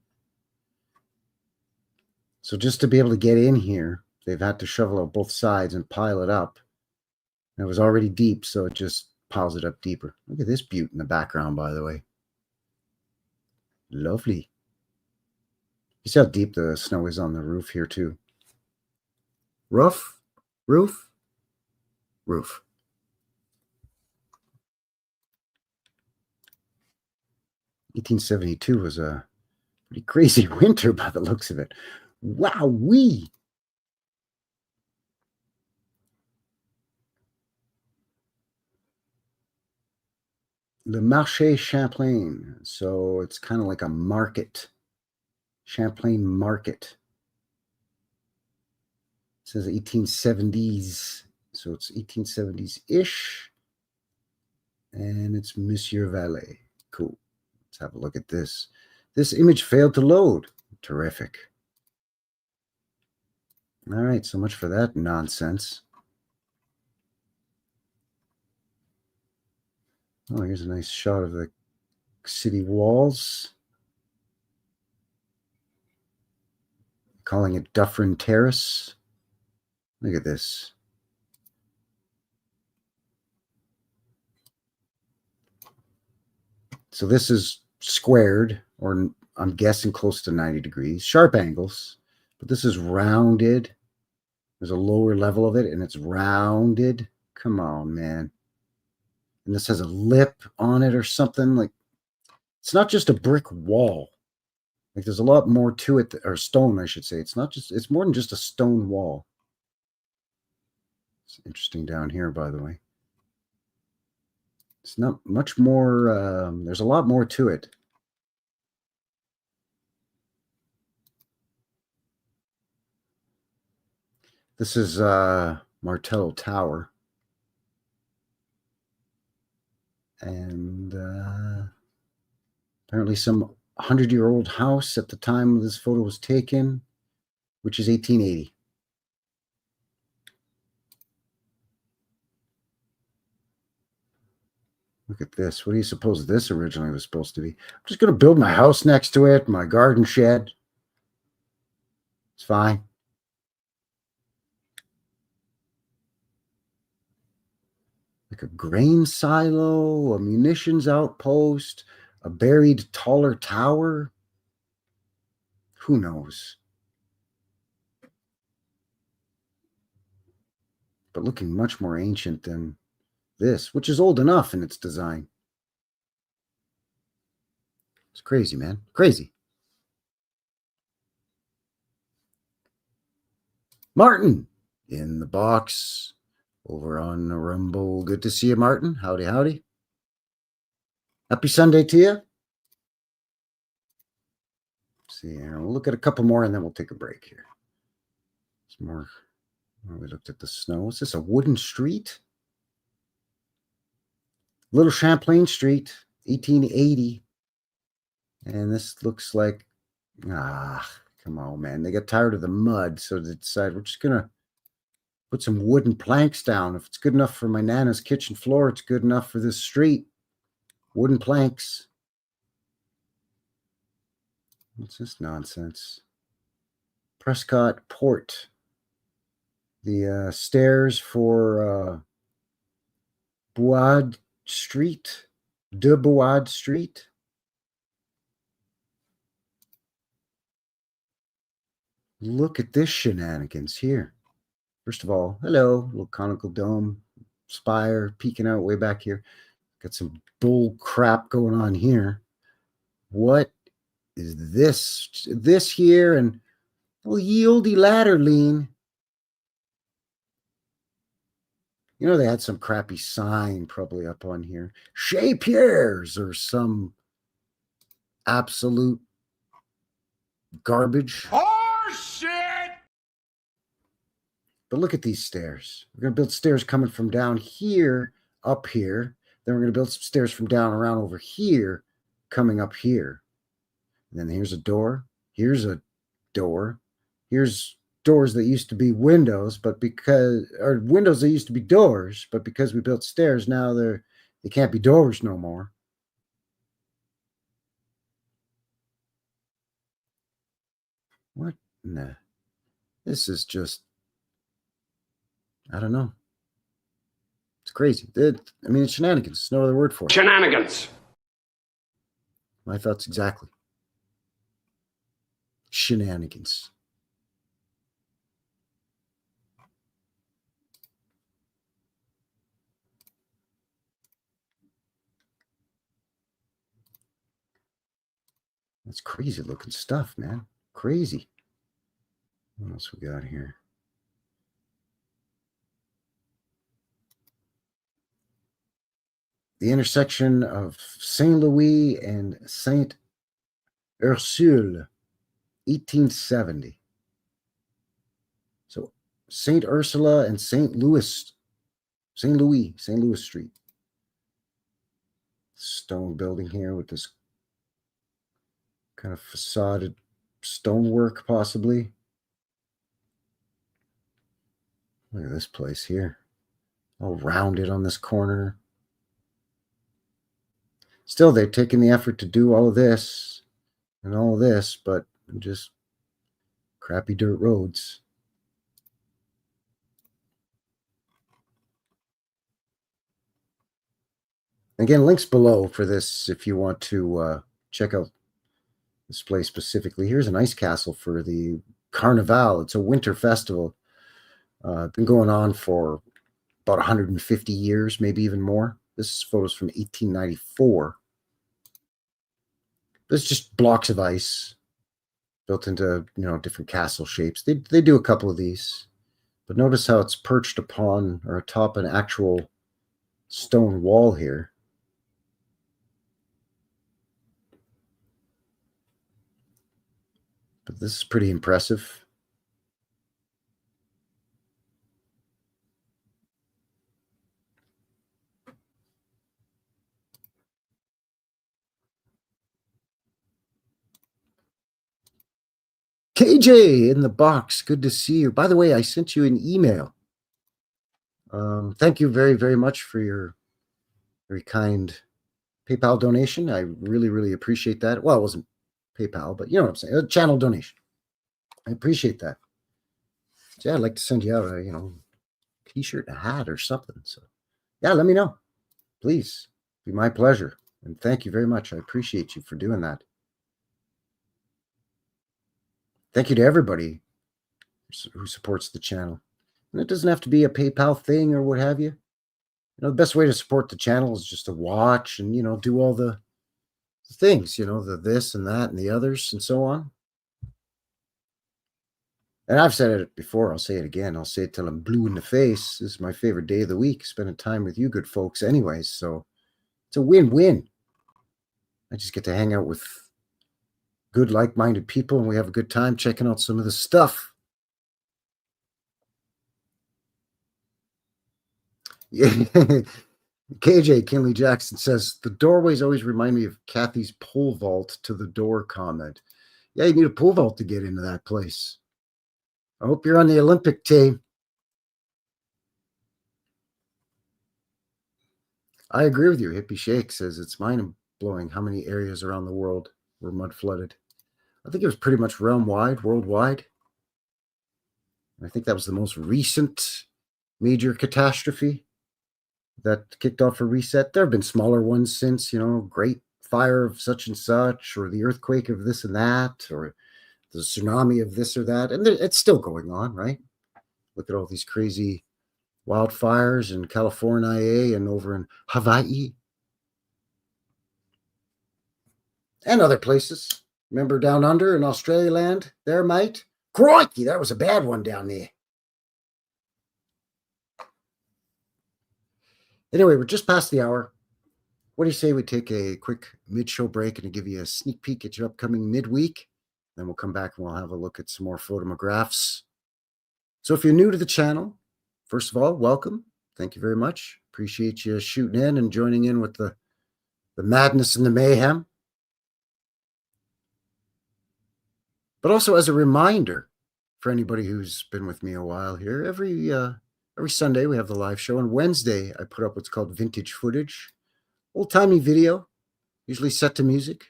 So just to be able to get in here, they've had to shovel out both sides and pile it up. And it was already deep, so it just piles it up deeper. Look at this butte in the background, by the way. Lovely. You see how deep the snow is on the roof here, too. Roof. 1872 was a pretty crazy winter by the looks of it. Wowee! Le Marché Champlain. So it's kind of like a market. Champlain Market. It says 1870s. So it's 1870s-ish. And it's Monsieur Vallée. Cool. Let's have a look at this. This image failed to load. Terrific. All right, so much for that nonsense. Oh, here's a nice shot of the city walls. Calling it Dufferin Terrace. Look at this. So this is squared, or I'm guessing close to 90 degrees. Sharp angles, but this is rounded. There's a lower level of it, and it's rounded. Come on, man. And this has a lip on it or something. Like, it's not just a brick wall. Like, there's a lot more to it, or stone, I should say. It's not just, it's more than just a stone wall. It's interesting down here, by the way. It's not much more, there's a lot more to it. This is Martello Tower. And apparently some 100-year-old house at the time this photo was taken, which is 1880. Look at this. What do you suppose this originally was supposed to be? I'm just going to build my house next to it, my garden shed. It's fine. Like a grain silo, a munitions outpost, a buried taller tower. Who knows? But looking much more ancient than this, which is old enough in its design. It's crazy, man. Crazy. Martin in the box over on the Rumble. Good to see you, Martin. Howdy, howdy. Happy Sunday to you. Let's see here. We'll look at a couple more and then we'll take a break here. Some more. Oh, we looked at the snow. Is this a wooden street? Little Champlain Street, 1880. And this looks like, come on, man. They got tired of the mud, so they decided we're just going to put some wooden planks down. If it's good enough for my Nana's kitchen floor, it's good enough for this street. Wooden planks. What's this nonsense? Prescott Port. The stairs for Bois Street. De Bois Street. Look at this shenanigans here. First of all, hello, little conical dome, spire peeking out way back here. Got some bull crap going on here. What is this? This here and little yieldy ladder lean. You know, they had some crappy sign probably up on here. Chez Pierre's or some absolute garbage. Oh, shit! But look at these stairs. We're going to build stairs coming from down here, up here. Then we're going to build some stairs from down around over here, coming up here. And then here's a door. Here's a door. Here's doors that used to be windows, but or windows that used to be doors, but because we built stairs, now they can't be doors no more. What? Nah. This is just, I don't know. It's crazy. I mean, it's shenanigans. There's no other word for it. Shenanigans. My thoughts exactly. Shenanigans. That's crazy looking stuff, man. Crazy. What else we got here? The intersection of Saint Louis and Saint Ursule, 1870. So Saint Ursula and Saint Louis Street. Stone building here with this kind of facaded stonework, possibly. Look at this place here. All rounded on this corner. Still, they've taken the effort to do all of this and all of this, but just crappy dirt roads. Again, links below for this if you want to check out this place specifically. Here's an ice castle for the Carnival. It's a winter festival. Been going on for about 150 years, maybe even more. This is photos from 1894. This is just blocks of ice built into, different castle shapes. They do a couple of these, but notice how it's perched upon or atop an actual stone wall here. But this is pretty impressive. KJ in the box. Good to see you. By the way, I sent you an email. Thank you very, very much for your very kind PayPal donation. I really, really appreciate that. Well, it wasn't PayPal, but you know what I'm saying. A channel donation. I appreciate that. So, yeah, I'd like to send you out a, t-shirt, a hat or something. So yeah, let me know. Please. It'd be my pleasure. And thank you very much. I appreciate you for doing that. Thank you to everybody who supports the channel. And it doesn't have to be a PayPal thing or what have you. The best way to support the channel is just to watch and, do all the things, the this and that and the others and so on. And I've said it before. I'll say it again. I'll say it till I'm blue in the face. This is my favorite day of the week, spending time with you good folks anyways. So it's a win-win. I just get to hang out with good, like-minded people, and we have a good time checking out some of the stuff. Yeah. KJ Kinley Jackson says, the doorways always remind me of Kathy's pole vault to the door comment. Yeah, you need a pole vault to get into that place. I hope you're on the Olympic team. I agree with you. Hippie Shake says it's mind-blowing how many areas around the world were mud flooded. I think it was pretty much realm-wide, worldwide. I think that was the most recent major catastrophe that kicked off a reset. There have been smaller ones since, Great Fire of such and such, or the earthquake of this and that, or the tsunami of this or that. And it's still going on, right? Look at all these crazy wildfires in California and over in Hawaii and other places. Remember down under in Australia land there, mate? Crikey, that was a bad one down there. Anyway, we're just past the hour. What do you say we take a quick mid-show break and give you a sneak peek at your upcoming midweek? Then we'll come back and we'll have a look at some more photographs. So if you're new to the channel, first of all, welcome. Thank you very much. Appreciate you shooting in and joining in with the madness and the mayhem. But also as a reminder for anybody who's been with me a while here, every Sunday we have the live show. On Wednesday, I put up what's called vintage footage, old-timey video, usually set to music.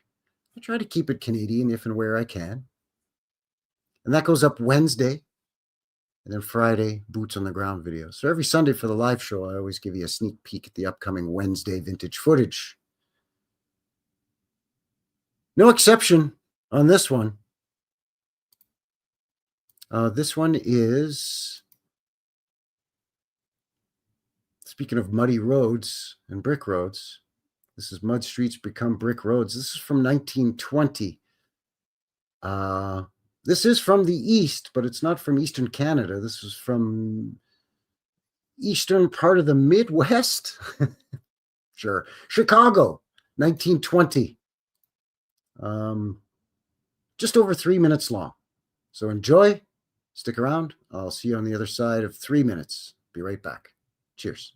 I try to keep it Canadian if and where I can. And that goes up Wednesday. And then Friday, boots on the ground video. So every Sunday for the live show, I always give you a sneak peek at the upcoming Wednesday vintage footage. No exception on this one. This one is, speaking of muddy roads and brick roads, this is Mud Streets Become Brick Roads. This is from 1920. This is from the East, but it's not from Eastern Canada. This is from eastern part of the Midwest. Sure. Chicago, 1920. Just over 3 minutes long. So enjoy. Stick around. I'll see you on the other side of 3 minutes. Be right back. Cheers.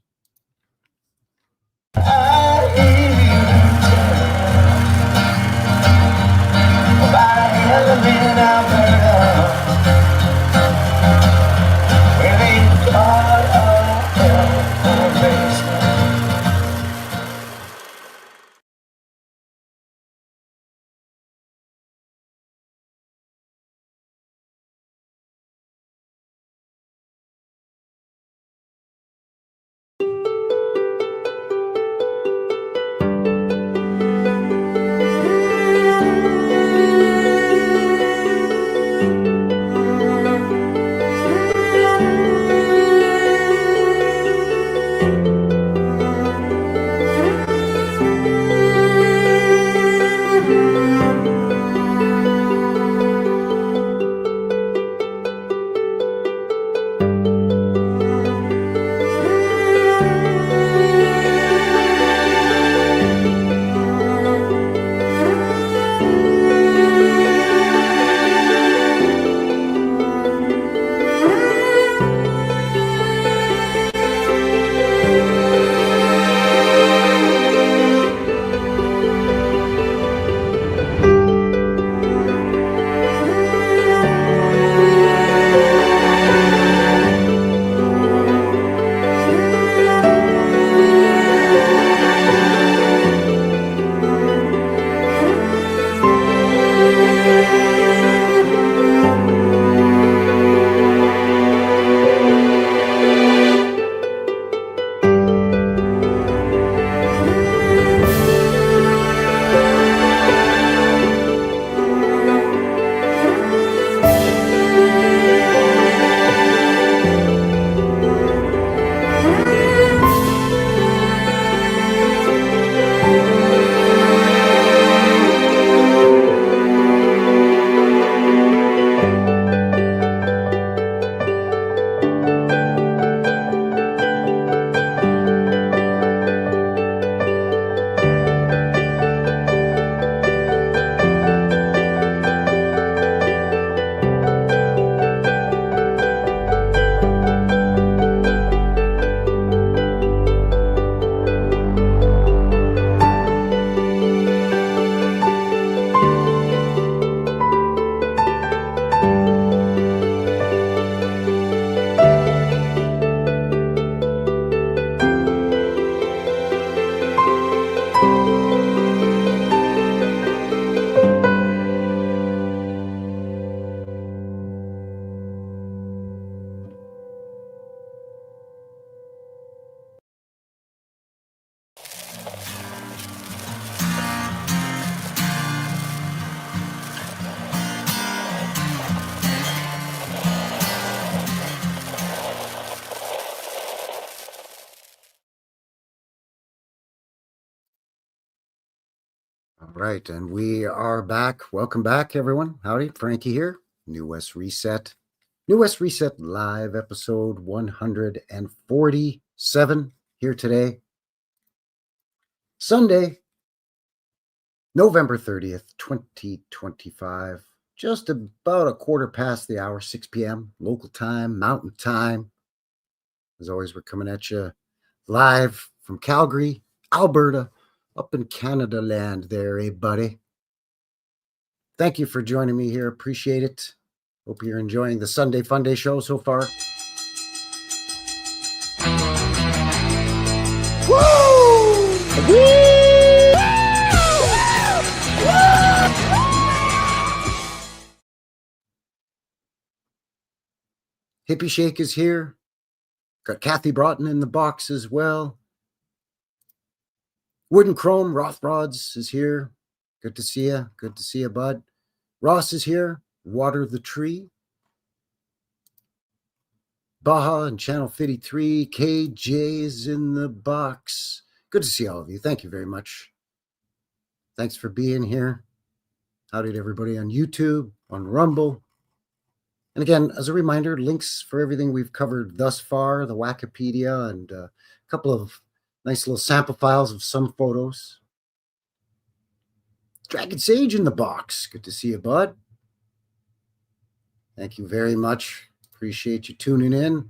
All right, and we are back. Welcome back, everyone. Howdy, Frankie here. New West Reset. New West Reset live episode 147 here today. Sunday, November 30th, 2025. Just about a quarter past the hour, 6 p.m. local time, mountain time. As always, we're coming at you live from Calgary, Alberta, up in Canada land there, eh, buddy? Thank you for joining me here. Appreciate it. Hope you're enjoying the Sunday Fun Day show so far. Woo! Hippie Shake is here. Got Kathy Broughton in the box as well. Wooden Chrome Rothrods is here. Good to see you. Good to see you, bud. Ross is here. Water the Tree. Baja and Channel 53. KJ is in the box. Good to see all of you. Thank you very much. Thanks for being here. Howdy to everybody on YouTube, on Rumble. And again, as a reminder, links for everything we've covered thus far, the Wikipedia, and a couple of nice little sample files of some photos. Dragon Sage in the box. Good to see you, bud. Thank you very much. Appreciate you tuning in.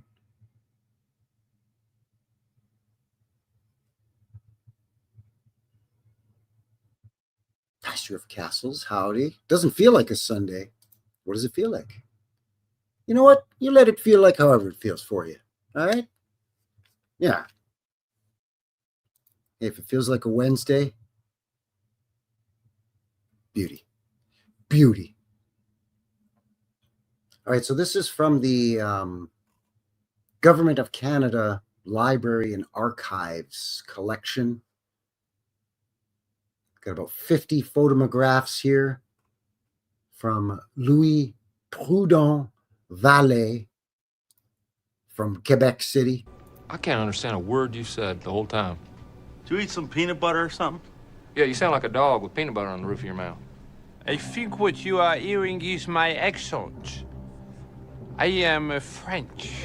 Pasture of Castles, howdy. Doesn't feel like a Sunday. What does it feel like? You know what? You let it feel like however it feels for you. All right? Yeah. If it feels like a Wednesday, beauty. Beauty. All right, so this is from the Government of Canada Library and Archives collection. Got about 50 photographs here from Louis-Prudent, Vallée, from Quebec City. I can't understand a word you said the whole time. Did you eat some peanut butter or something? Yeah, you sound like a dog with peanut butter on the roof of your mouth. I think what you are hearing is my accent. I am French.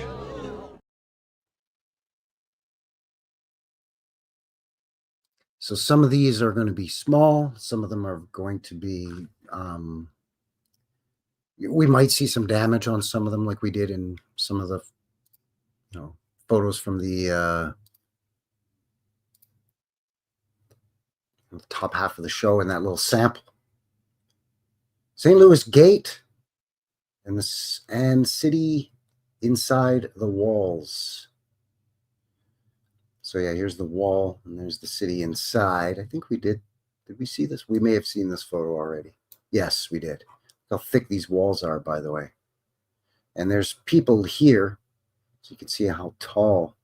So some of these are going to be small. Some of them are going to be, we might see some damage on some of them like we did in some of the, photos from the top half of the show in that little sample. St. Louis Gate and city inside the walls. So yeah, here's the wall and there's the city inside. I think we did we see this? We may have seen this photo already. Yes, we did. Look how thick these walls are, by the way. And there's people here, so you can see how tall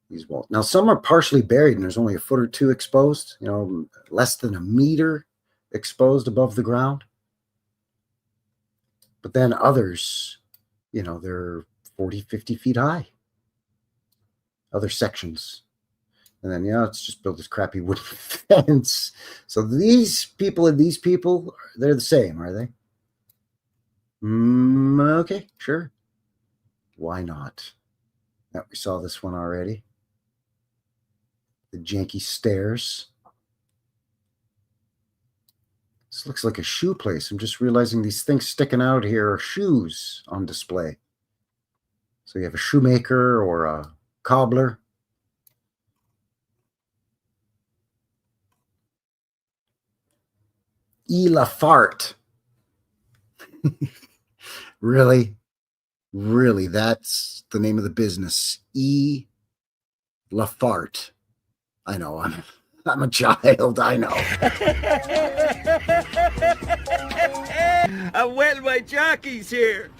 these walls. Now, some are partially buried and there's only a foot or two exposed, less than a meter exposed above the ground. But then others, they're 40, 50 feet high. Other sections. And then, it's just built this crappy wooden fence. So these people and these people, they're the same, are they? Okay, sure. Why not? Yeah, we saw this one already. The janky stairs. This looks like a shoe place. I'm just realizing these things sticking out here are shoes on display. So you have a shoemaker or a cobbler. Lafart. Really? Really, that's the name of the business. Lafart. I know, I'm a child, I know. I wet my jockeys here.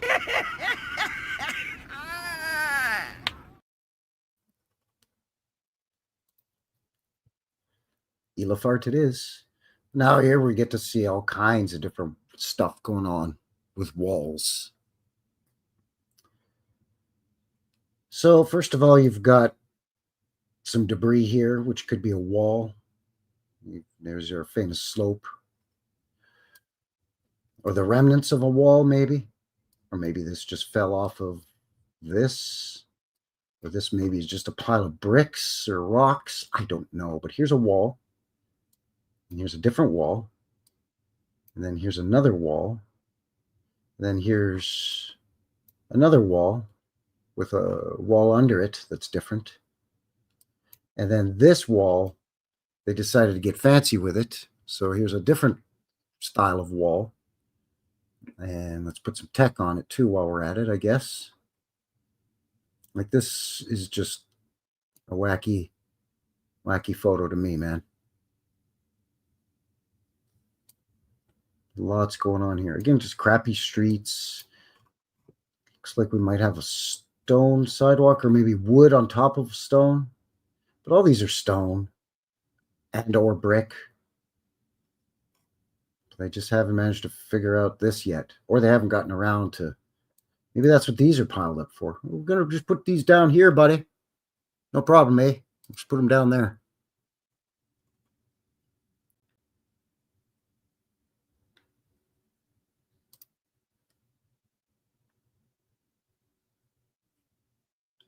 Lafart it is. Now here we get to see all kinds of different stuff going on with walls. So first of all, you've got some debris here, which could be a wall. You've There's your famous slope. Or the remnants of a wall, maybe. Or maybe this just fell off of this. Or this maybe is just a pile of bricks or rocks. I don't know. But here's a wall. And here's a different wall. And then here's another wall. And then here's another wall with a wall under it that's different. And then this wall, they decided to get fancy with it. So here's a different style of wall. And let's put some tech on it too while we're at it, I guess. Like, this is just a wacky photo to me, man. Lots going on here. Again, just crappy streets. Looks like we might have a stone sidewalk or maybe wood on top of stone. But all these are stone and or brick. They just haven't managed to figure out this yet. Or they haven't gotten around to... Maybe that's what these are piled up for. We're going to just put these down here, buddy. No problem, eh? Just put them down there.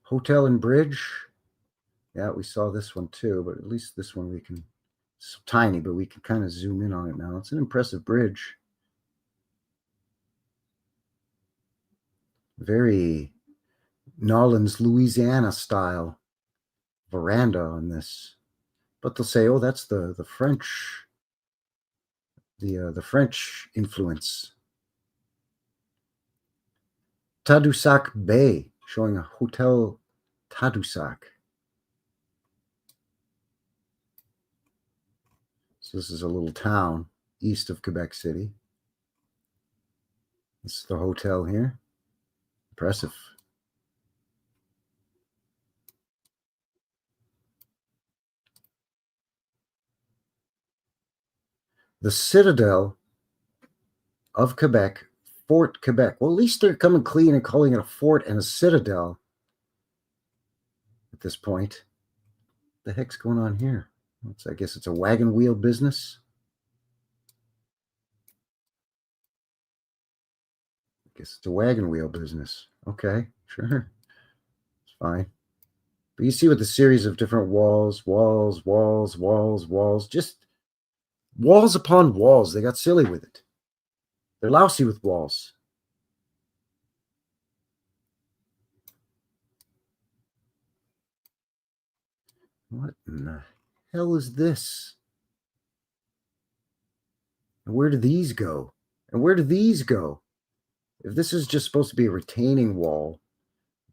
Hotel and Bridge. Yeah, we saw this one too, but at least this one we can... It's tiny, but we can kind of zoom in on it now. It's an impressive bridge. Very Nolans, Louisiana style veranda on this. But they'll say, oh, that's the French, the French influence. Tadoussac Bay, showing a Hotel Tadoussac. So this is a little town east of Quebec City. This is the hotel here. Impressive. The Citadel of Quebec, Fort Quebec. Well, at least they're coming clean and calling it a fort and a citadel at this point. What the heck's going on here? I guess it's a wagon wheel business. I guess it's a wagon wheel business. Okay, sure. It's fine. But you see with the series of different walls, just walls upon walls. They got silly with it. They're lousy with walls. What in the hell is this? And where do these go? And where do these go? If this is just supposed to be a retaining wall,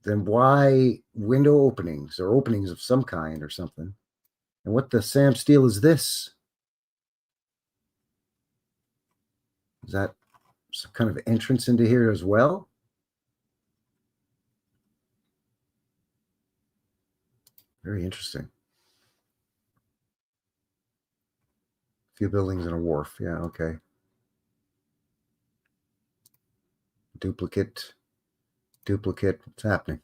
then why window openings or openings of some kind or something? And what the Sam Steele is this? Is that some kind of entrance into here as well? Very interesting. A few buildings and a wharf. Yeah, okay. Duplicate. What's happening?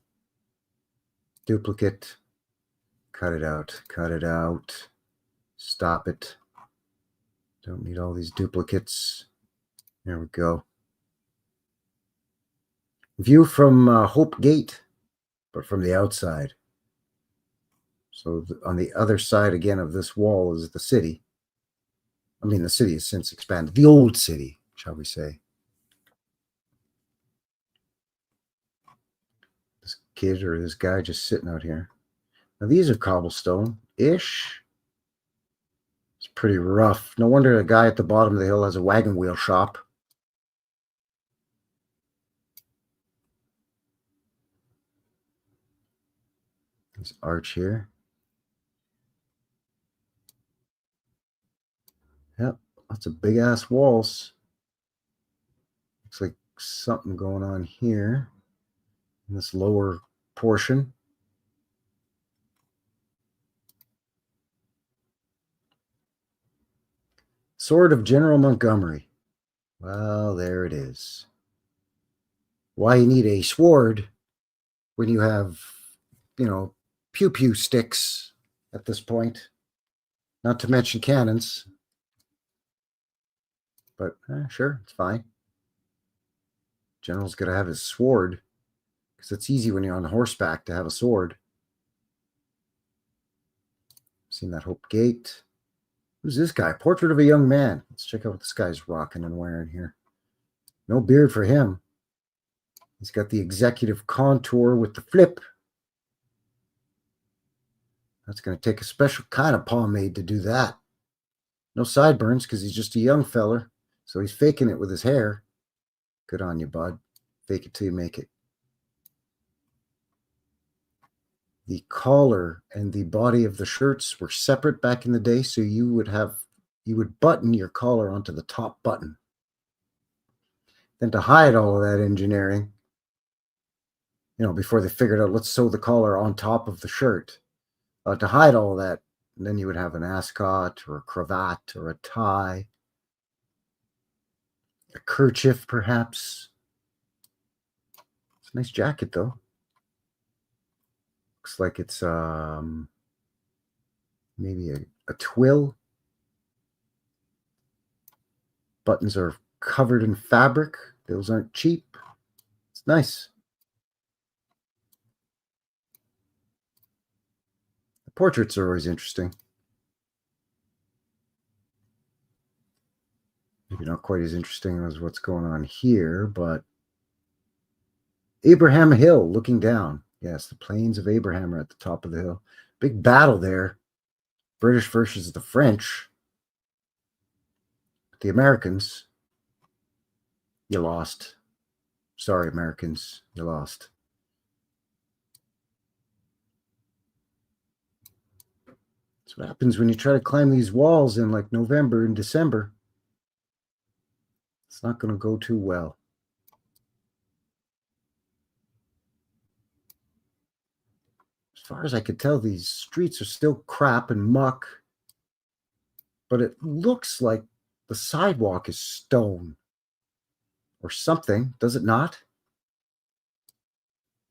Duplicate. Cut it out. Cut it out. Stop it. Don't need all these duplicates. There we go. View from Hope Gate, but from the outside. So on the other side again of this wall is the city. I mean, the city has since expanded. The old city, shall we say. This kid or this guy just sitting out here. Now these are cobblestone-ish. It's pretty rough. No wonder a guy at the bottom of the hill has a wagon wheel shop. This arch here. Yep, lots of big ass walls. Looks like something going on here in this lower portion. Sword of General Montgomery. Well, there it is. Why you need a sword when you have, pew-pew sticks at this point. Not to mention cannons. but sure, it's fine. General's got to have his sword, because it's easy when you're on horseback to have a sword. Seen that Hope Gate. Who's this guy? Portrait of a young man. Let's check out what this guy's rocking and wearing here. No beard for him. He's got the executive contour with the flip. That's going to take a special kind of pomade to do that. No sideburns because he's just a young feller. So he's faking it with his hair. Good on you, bud. Fake it till you make it. The collar and the body of the shirts were separate back in the day, so you would button your collar onto the top button. Then to hide all of that engineering, before they figured out, let's sew the collar on top of the shirt. To hide all of that, then you would have an ascot or a cravat or a tie, a kerchief perhaps. It's a nice jacket though. Looks like it's maybe a twill. Buttons are covered in fabric. Those aren't cheap. It's nice. The portraits are always interesting. Maybe not quite as interesting as what's going on here, but Abraham Hill looking down. Yes, the plains of Abraham are at the top of the hill. Big battle there. British versus the French. The Americans, you lost. Sorry, Americans, you lost. That's what happens when you try to climb these walls in like November and December. It's not going to go too well. As far as I could tell, these streets are still crap and muck, but it looks like the sidewalk is stone or something, does it not?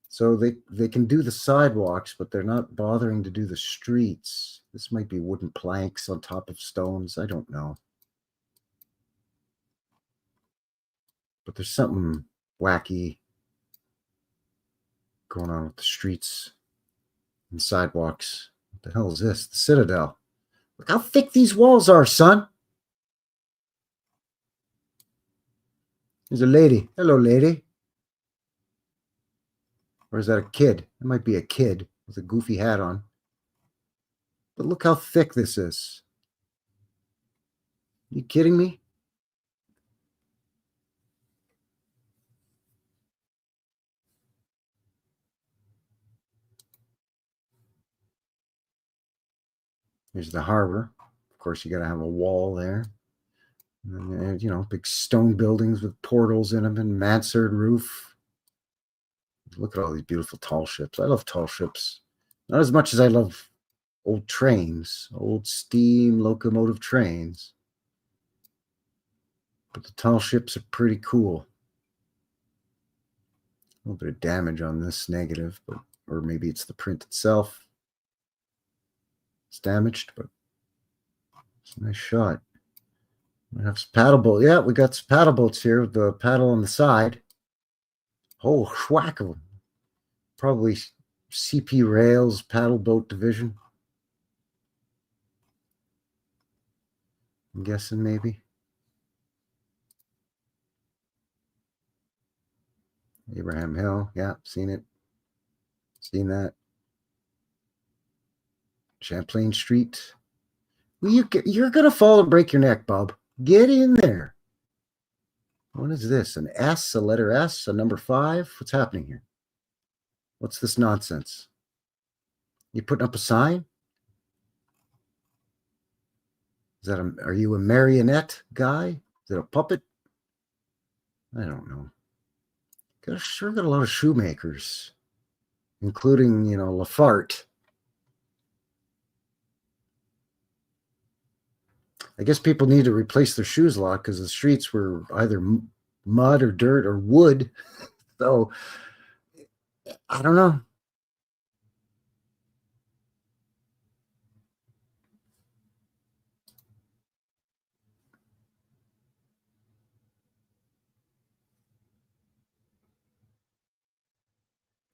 So they can do the sidewalks, but they're not bothering to do the streets. This might be wooden planks on top of stones. I don't know. But there's something wacky going on with the streets and sidewalks. What the hell is this? The Citadel. Look how thick these walls are, son. There's a lady. Hello, lady. Or is that a kid? It might be a kid with a goofy hat on. But look how thick this is. Are you kidding me? Here's the harbor. Of course, you got to have a wall there. And then, big stone buildings with portals in them and mansard roof. Look at all these beautiful tall ships. I love tall ships. Not as much as I love old trains, old steam locomotive trains. But the tall ships are pretty cool. A little bit of damage on this negative, or maybe it's the print itself. It's damaged, but it's a nice shot. We have some paddle boat. Yeah, we got some paddle boats here with the paddle on the side. Oh, whack of them. Probably CP Rails paddle boat division. I'm guessing maybe. Abraham Hill. Yeah, seen it. Seen that. Champlain Street. Well, you're going to fall and break your neck, Bob. Get in there. What is this? An S, a letter S, a number 5? What's happening here? What's this nonsense? You putting up a sign? Are you a marionette guy? Is it a puppet? I don't know. Sure got a lot of shoemakers, including, Lafarte. I guess people need to replace their shoes a lot because the streets were either mud or dirt or wood. So, I don't know.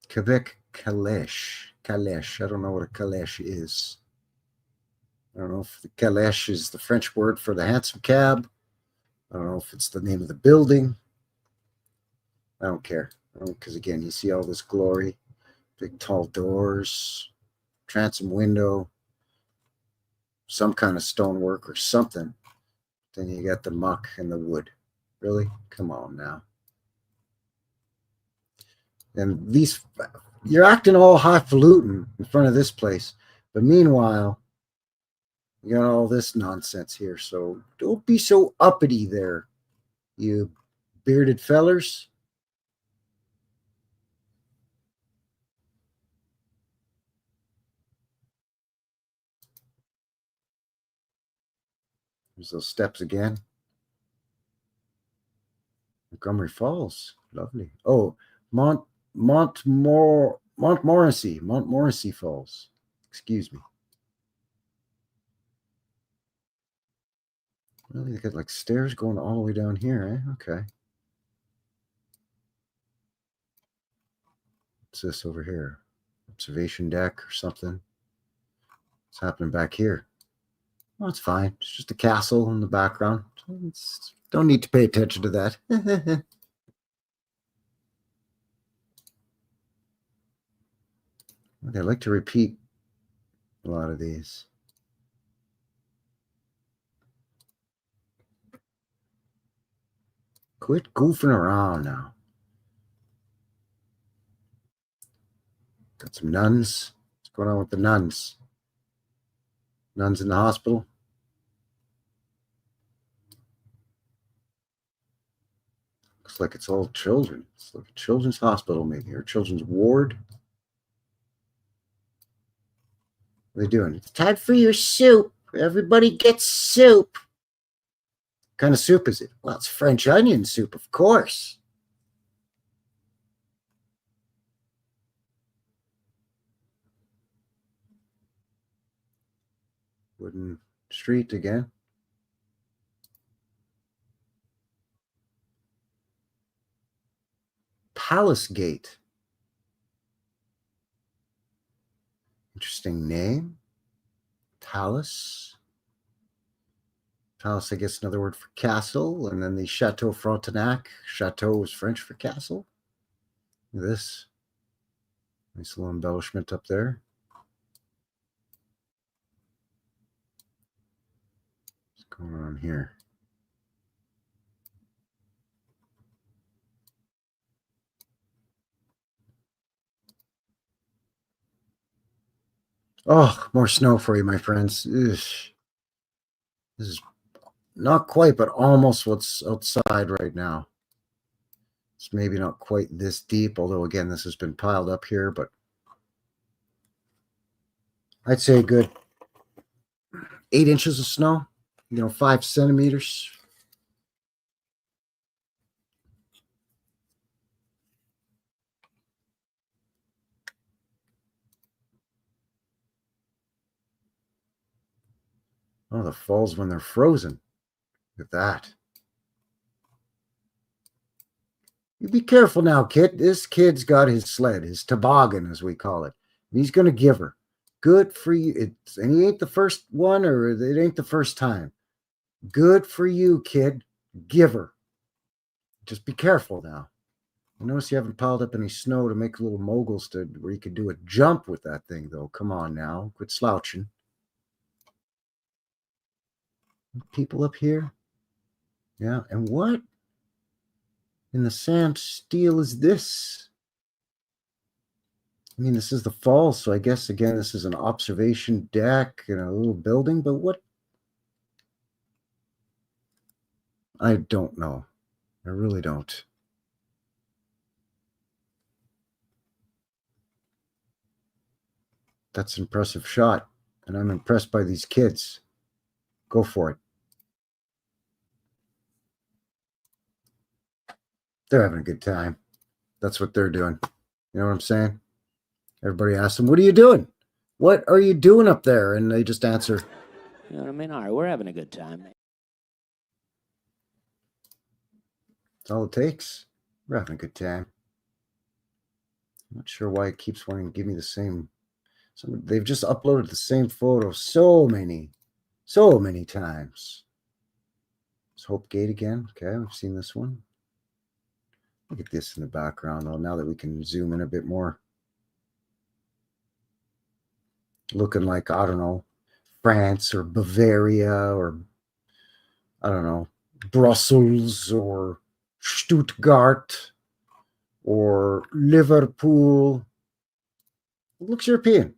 Quebec calèche. Calèche. I don't know what a calèche is. I don't know if the calèche is the French word for the hansom cab. I don't know if it's the name of the building. I don't care. Because again, you see all this glory, big tall doors, transom window, some kind of stonework or something. Then you got the muck and the wood. Really? Come on now. And these, you're acting all highfalutin in front of this place. But meanwhile, you got all this nonsense here. So don't be so uppity there, you bearded fellers. There's those steps again. Montgomery Falls. Lovely. Oh, Montmorency Falls. Excuse me. Really, they got like stairs going all the way down here, eh? Okay. What's this over here? Observation deck or something? What's happening back here? Well, it's fine. It's just a castle in the background. Don't need to pay attention to that. They like to repeat a lot of these. Quit goofing around now. Got some nuns. What's going on with the nuns? Nuns in the hospital. Looks like it's all children. It's like a children's hospital, maybe, or children's ward. What are they doing? It's time for your soup. Everybody gets soup. What kind of soup is it? Well, it's French onion soup, of course. Wooden street again. Palace Gate. Interesting name. Palace. Palace, I guess, another word for castle. And then the Chateau Frontenac. Chateau is French for castle. Look at this. Nice little embellishment up there. What's going on here? Oh, more snow for you, my friends. Ugh. This is not quite, but almost what's outside right now. It's maybe not quite this deep, although, again, this has been piled up here, but I'd say a good 8 inches of snow, 5 centimeters. Oh, the falls when they're frozen. Look at that. You be careful now, kid. This kid's got his sled, his toboggan, as we call it. And he's going to give her. Good for you. And he ain't the first one, or it ain't the first time. Good for you, kid. Give her. Just be careful now. I notice you haven't piled up any snow to make little moguls where you could do a jump with that thing, though. Come on now. Quit slouching. People up here? Yeah. And what in the sand steel is this? I mean, this is the falls, so I guess, again, this is an observation deck and a little building, but what? I don't know. I really don't. That's an impressive shot, and I'm impressed by these kids. Go for it. They're having a good time. That's what they're doing. You know what I'm saying? Everybody asks them, what are you doing? What are you doing up there? And they just answer, you know what I mean? All right, we're having a good time. that's all it takes. We're having a good time. I'm not sure why it keeps wanting to give me the same. They've just uploaded the same photo so many times. It's Hope Gate again. Okay, I've seen this one. Look at this in the background, though, now that we can zoom in a bit more. Looking like, I don't know, France or Bavaria or, I don't know, Brussels or Stuttgart or Liverpool. It looks European.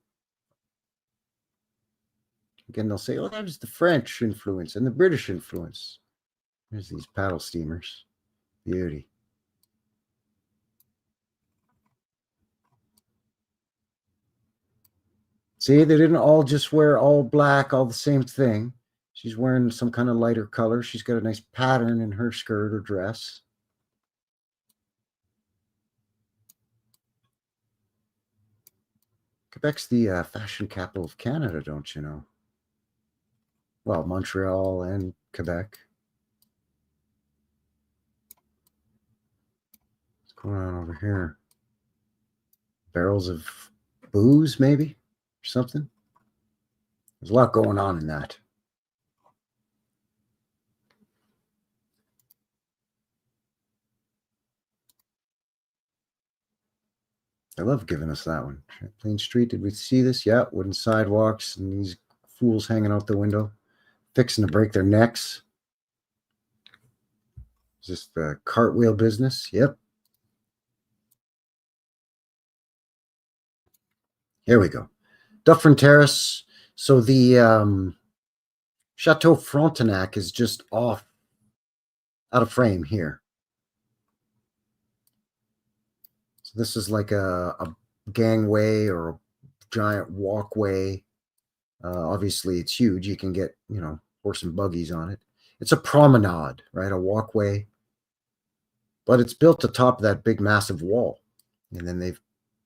Again, they'll say, oh, that is the French influence and the British influence. There's these paddle steamers. Beauty. See, they didn't all just wear all black, all the same thing. She's wearing some kind of lighter color. She's got a nice pattern in her skirt or dress. Quebec's the fashion capital of Canada, don't you know? Well, Montreal and Quebec. What's going on over here? Barrels of booze, maybe? Or something? There's a lot going on in that. I love giving us that one. Champlain Street, did we see this? Yeah, wooden sidewalks and these fools hanging out the window, fixing to break their necks. Is this the cartwheel business? Yep. Here we go. Dufferin Terrace. So the Chateau Frontenac is just off, out of frame here. So this is like a gangway or a giant walkway. Obviously, it's huge. You can get, horse and buggies on it. It's a promenade, right? A walkway. But it's built atop that big, massive wall. And then they've,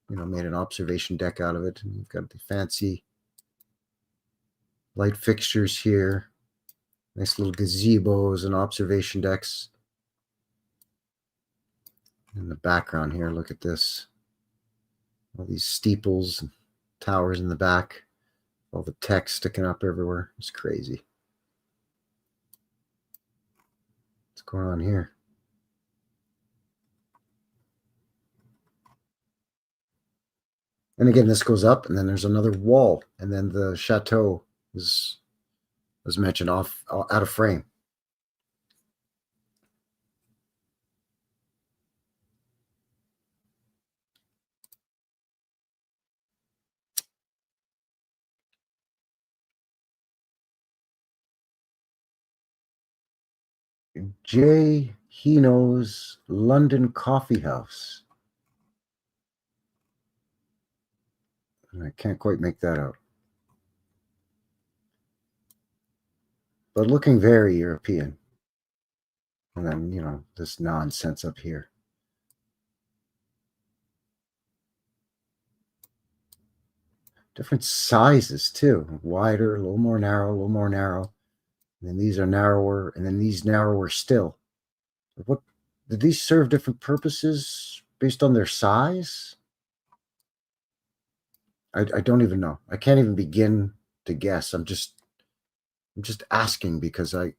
made an observation deck out of it. And you've got the fancy light fixtures here. Nice little gazebos and observation decks. In the background here, look at this. All these steeples and towers in the back. All the text sticking up everywhere. It's crazy. What's going on here? And again, this goes up, and then there's another wall, and then the chateau is, as mentioned, out of frame. J. Hino's London Coffee House. I can't quite make that out. But looking very European. And then, this nonsense up here. Different sizes, too. Wider, a little more narrow, a little more narrow. And then these are narrower, and then these narrower still. What did these serve different purposes based on their size? I don't even know. I can't even begin to guess. I'm just asking because like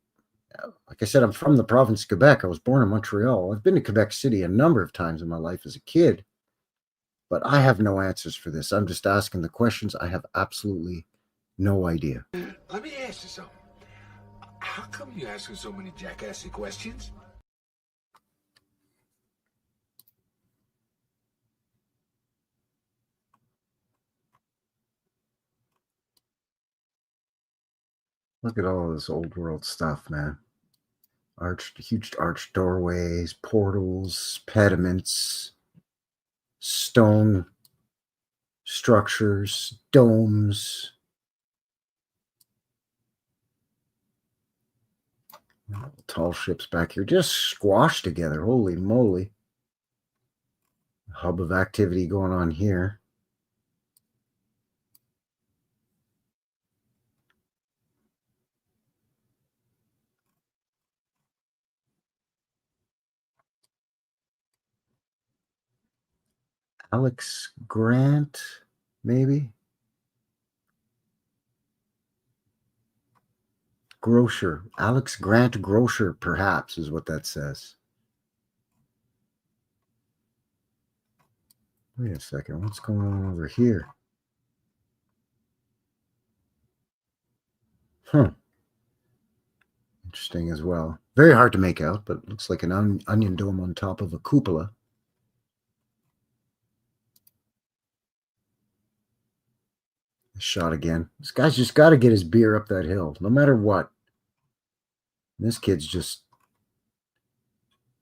I said, I'm from the province of Quebec. I was born in Montreal. I've been to Quebec City a number of times in my life as a kid, but I have no answers for this. I'm just asking the questions. I have absolutely no idea. Let me ask you something. How come you asking so many jackassy questions? Look at all this old world stuff, man. Huge arched doorways, portals, pediments, stone structures, domes. Tall ships back here just squashed together. Holy moly. Hub of activity going on here. Alex Grant, maybe? Grocer. Alex Grant Grocer, perhaps, is what that says. Wait a second. What's going on over here? Huh. Interesting as well. Very hard to make out, but it looks like an onion dome on top of a cupola. Shot again. This guy's just got to get his beer up that hill, no matter what. This kid's just...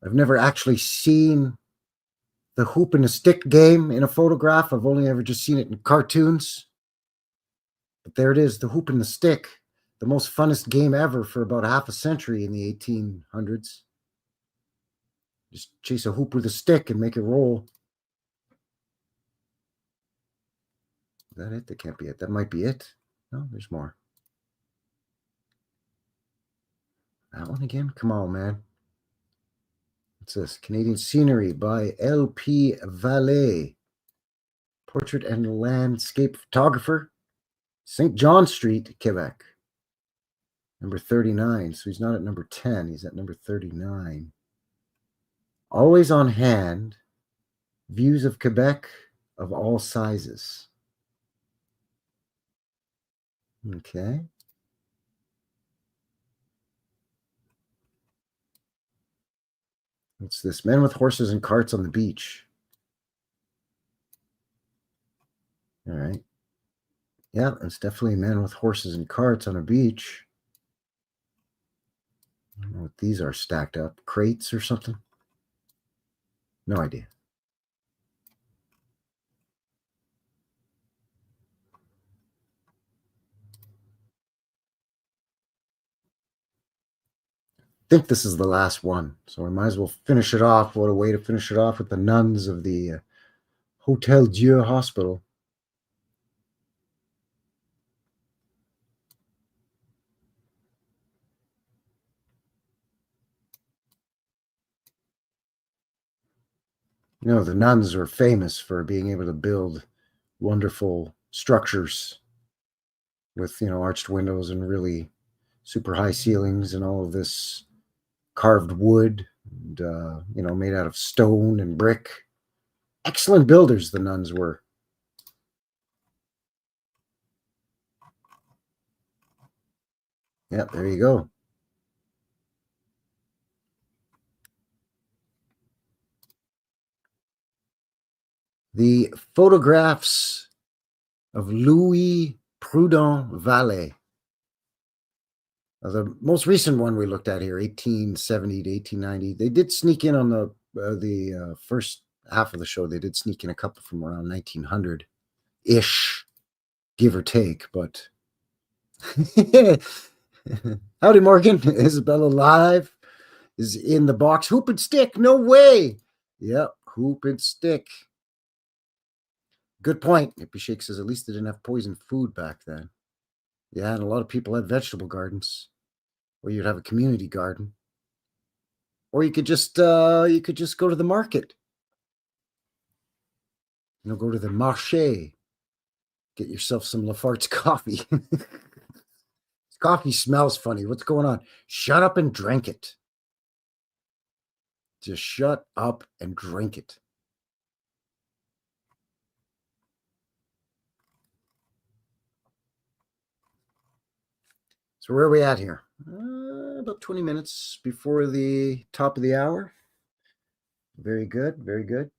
I've never actually seen the hoop and a stick game in a photograph. I've only ever just seen it in cartoons. But there it is, the hoop and the stick. The most funnest game ever for about half a century in the 1800s. Just chase a hoop with a stick and make it roll. Is that it? That can't be it. That might be it. No, there's more. That one again? Come on, man. What's this? Canadian Scenery by L.P. Vallée. Portrait and landscape photographer. St. John Street, Quebec. Number 39. So he's not at number 10. He's at number 39. Always on hand. Views of Quebec of all sizes. Okay. What's this? Men with horses and carts on the beach. All right. Yeah, it's definitely men with horses and carts on a beach. I don't know what these are stacked up. Crates or something? No idea. I think this is the last one, so I might as well finish it off. What a way to finish it off with the nuns of the Hotel Dieu Hospital. You know, the nuns are famous for being able to build wonderful structures with, arched windows and really super high ceilings and all of this carved wood and, made out of stone and brick. Excellent builders, the nuns were. Yeah, there you go. The photographs of Louis-Prudent Vallée. The most recent one we looked at here, 1870 to 1890. They did sneak in on the first half of the show. They did sneak in a couple from around 1900-ish, give or take. But howdy, Morgan. Isabella Live is in the box. Hoop and stick. No way. Yep, hoop and stick. Good point. Nippy Shake says at least they didn't have poison food back then. Yeah, and a lot of people had vegetable gardens, or you'd have a community garden, or you could just go to the market. Go to the marché, get yourself some Lafart's coffee. Coffee smells funny. What's going on? Shut up and drink it. Just shut up and drink it. So where are we at here? About 20 minutes before the top of the hour. Very good, very good.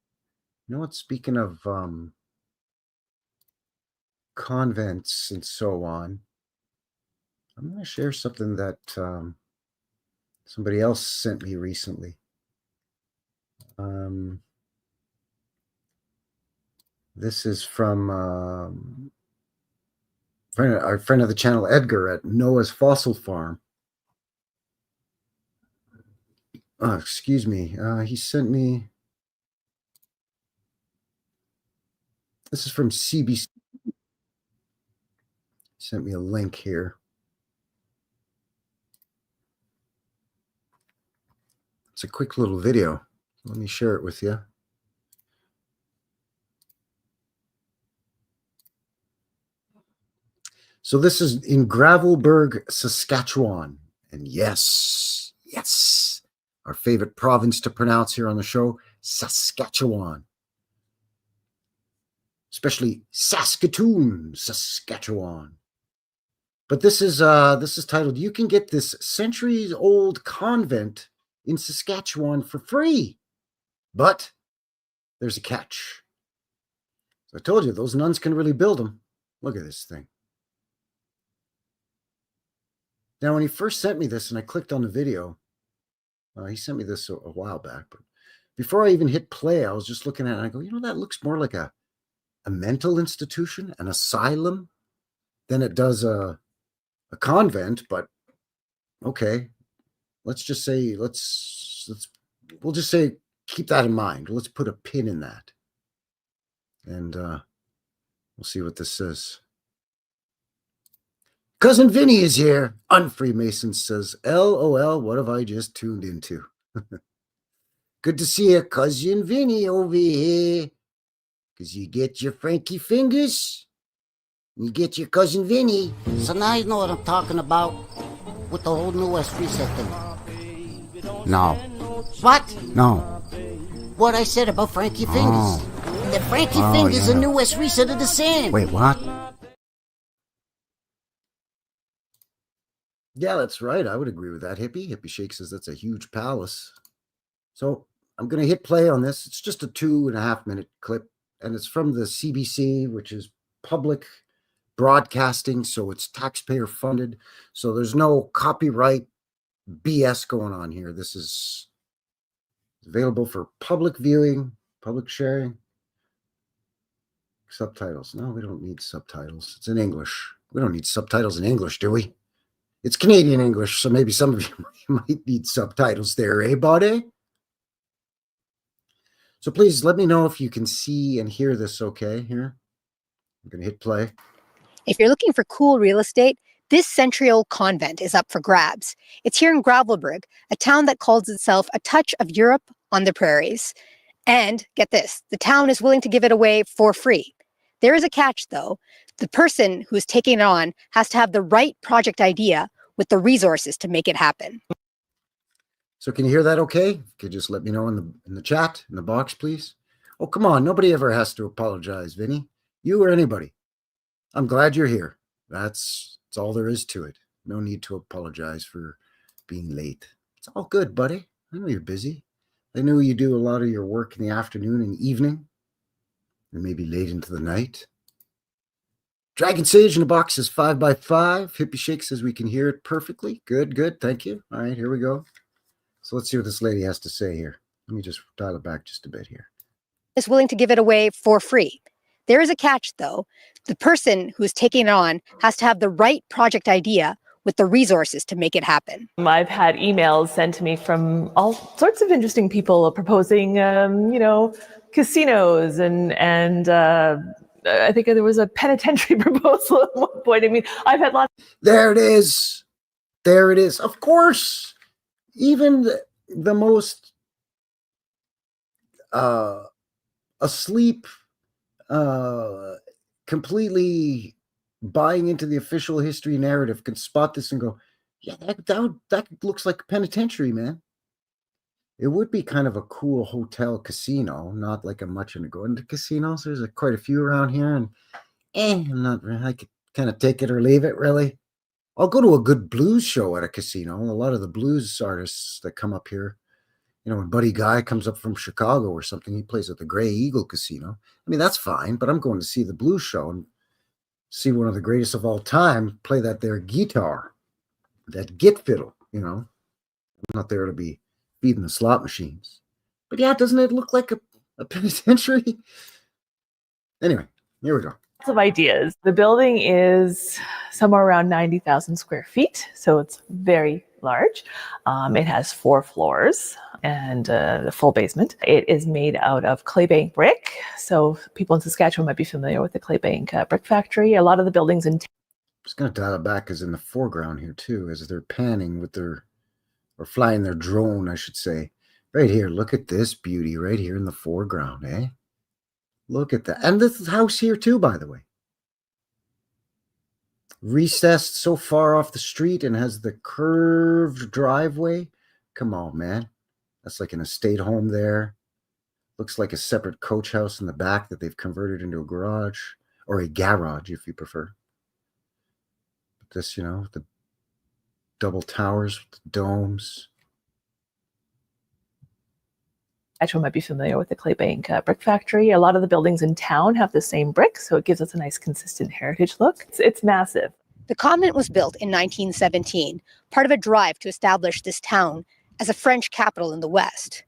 You know what? Speaking of convents and so on, I'm going to share something that somebody else sent me recently. This is from our friend of the channel, Edgar, at Noah's Fossil Farm. Oh, excuse me. He sent me... This is from CBC. He sent me a link here. It's a quick little video. Let me share it with you. So this is in Gravelbourg, Saskatchewan. And yes, our favorite province to pronounce here on the show, Saskatchewan. Especially Saskatoon, Saskatchewan. But this is titled, "You can get this centuries-old convent in Saskatchewan for free. But there's a catch." So I told you, those nuns can really build them. Look at this thing. Now, when he first sent me this and I clicked on the video, he sent me this a while back, but before I even hit play, I was just looking at it and I go, you know, that looks more like a mental institution, an asylum, than it does a convent. But okay, let's just say, we'll just say, keep that in mind. Let's put a pin in that. And we'll see what this says. Cousin Vinny is here. Unfreemason says, LOL, what have I just tuned into? Good to see you, Cousin Vinny, over here. Because you get your Frankie fingers, you get your Cousin Vinny. So now you know what I'm talking about with the whole New West Reset thing. No. What? No. What I said about Frankie Fingers. The Frankie Fingers yeah. a New West Reset of the sand. Wait, what? Yeah, that's right. I would agree with that, Hippie. Hippie Shake says that's a huge palace. So I'm going to hit play on this. It's just a 2.5 minute clip, and it's from the CBC, which is public broadcasting, so it's taxpayer funded. So there's no copyright BS going on here. This is available for public viewing, public sharing. Subtitles. No, we don't need subtitles. It's in English. We don't need subtitles in English, do we? It's Canadian English, so maybe some of you might need subtitles there, eh, buddy? So please let me know if you can see and hear this okay here. I'm going to hit play. If you're looking for cool real estate, this century-old convent is up for grabs. It's here in Gravelbourg, a town that calls itself a touch of Europe on the prairies. And get this, the town is willing to give it away for free. There is a catch, though. The person who's taking it on has to have the right project idea with the resources to make it happen. So can you hear that okay? Could you just let me know in the chat, in the box, please? Oh, come on. Nobody ever has to apologize, Vinny. You or anybody. I'm glad you're here. That's all there is to it. No need to apologize for being late. It's all good, buddy. I know you're busy. I know you do a lot of your work in the afternoon and evening, and maybe late into the night. Dragon Sage in the box is 5x5. Hippie Shake says we can hear it perfectly. Good. Thank you. All right, here we go. So let's see what this lady has to say here. Let me just dial it back just a bit here. Is willing to give it away for free. There is a catch, though. The person who's taking it on has to have the right project idea with the resources to make it happen. I've had emails sent to me from all sorts of interesting people proposing, casinos and I think there was a penitentiary proposal at one point. I mean, I've had lots. There it is. Of course, even the most asleep, completely buying into the official history narrative can spot this and go, yeah, that looks like a penitentiary, man. It would be kind of a cool hotel casino, not like I'm much into going to casinos. There's quite a few around here, and I could kind of take it or leave it, really. I'll go to a good blues show at a casino. A lot of the blues artists that come up here, when Buddy Guy comes up from Chicago or something, he plays at the Grey Eagle Casino. I mean, that's fine, but I'm going to see the blues show and see one of the greatest of all time play that there guitar, that git fiddle, I'm not there to be feeding the slot machines. But yeah, doesn't it look like a penitentiary? Anyway, here we go. Lots of ideas. The building is somewhere around 90,000 square feet, so it's very large. It has 4 floors and a full basement. It is made out of clay bank brick. So people in Saskatchewan might be familiar with the clay bank brick factory. A lot of the buildings in I'm just going to dial it back as in the foreground here too, as they're panning with or flying their drone, I should say. Right here, look at this beauty right here in the foreground, eh? Look at that. And this house here too, by the way. recessed so far off the street and has the curved driveway. Come on, man. That's like an estate home there. Looks like a separate coach house in the back that they've converted into a garage, or a garage if you prefer. But this, the double towers with the domes. Metro might be familiar with the Claybank brick factory. A lot of the buildings in town have the same brick, so it gives us a nice consistent heritage look. It's massive. The convent was built in 1917, part of a drive to establish this town as a French capital in the West.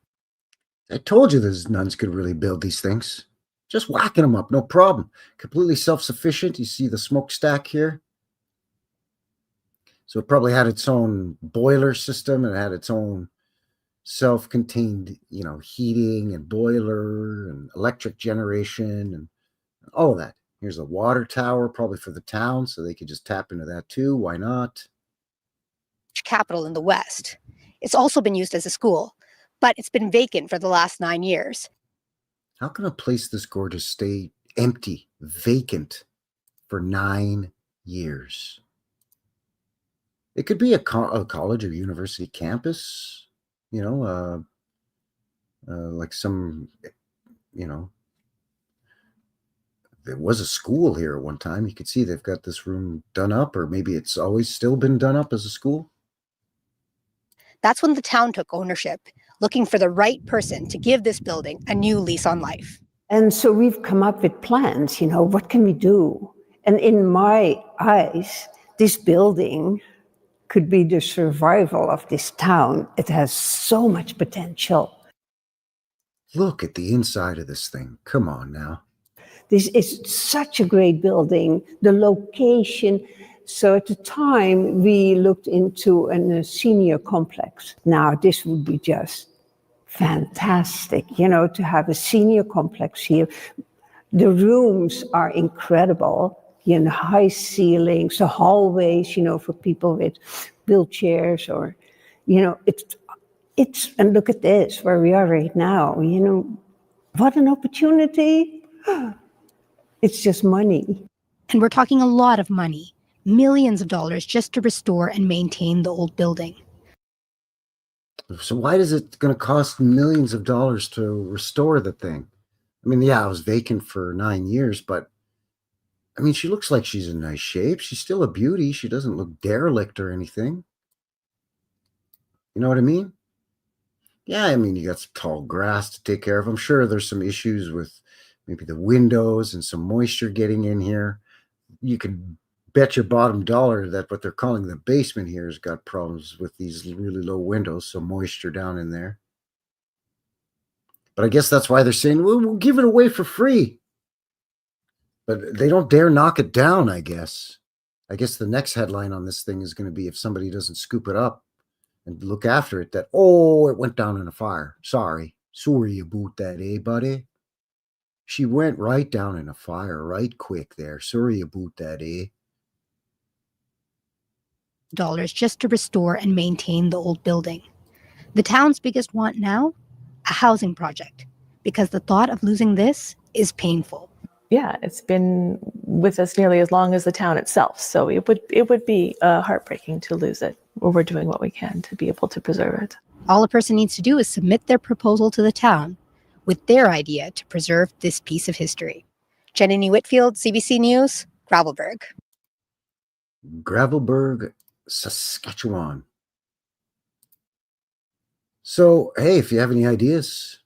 I told you those nuns could really build these things. Just whacking them up, no problem. Completely self-sufficient. You see the smokestack here? So it probably had its own boiler system. It had its own self-contained, heating and boiler and electric generation and all of that. Here's a water tower, probably for the town, so they could just tap into that too. Why not? Capital in the West. It's also been used as a school, but it's been vacant for the last 9 years. How can a place this gorgeous stay empty, vacant for 9 years? It could be a college or university campus. Like some, there was a school here at one time. You could see they've got this room done up, or maybe it's always still been done up as a school. That's when the town took ownership, looking for the right person to give this building a new lease on life. And so we've come up with plans, what can we do? And in my eyes, this building could be the survival of this town. It has so much potential. Look at the inside of this thing. Come on now. This is such a great building. The location. So at the time, we looked into a senior complex. Now, this would be just fantastic, to have a senior complex here. The rooms are incredible. High ceilings, the hallways, for people with wheelchairs or, it's, and look at this, where we are right now, what an opportunity. It's just money. And we're talking a lot of money, millions of dollars just to restore and maintain the old building. So why is it going to cost millions of dollars to restore the thing? I mean, yeah, it was vacant for 9 years, but I mean, she looks like she's in nice shape. She's still a beauty. She doesn't look derelict or anything. You know what I mean? Yeah, I mean, you got some tall grass to take care of. I'm sure there's some issues with maybe the windows and some moisture getting in here. You can bet your bottom dollar that what they're calling the basement here has got problems with these really low windows, so moisture down in there. But I guess that's why they're saying, well, we'll give it away for free. But they don't dare knock it down, I guess. I guess the next headline on this thing is going to be if somebody doesn't scoop it up and look after it, that, it went down in a fire. Sorry about that, eh, buddy? She went right down in a fire right quick there. Sorry about that, eh? Dollars just to restore and maintain the old building. The town's biggest want now? A housing project. Because the thought of losing this is painful. Yeah, it's been with us nearly as long as the town itself. So it would be heartbreaking to lose it. We're doing what we can to be able to preserve it. All a person needs to do is submit their proposal to the town with their idea to preserve this piece of history. Jenny Whitfield, CBC News, Gravelbourg. Gravelbourg, Saskatchewan. So, hey, if you have any ideas,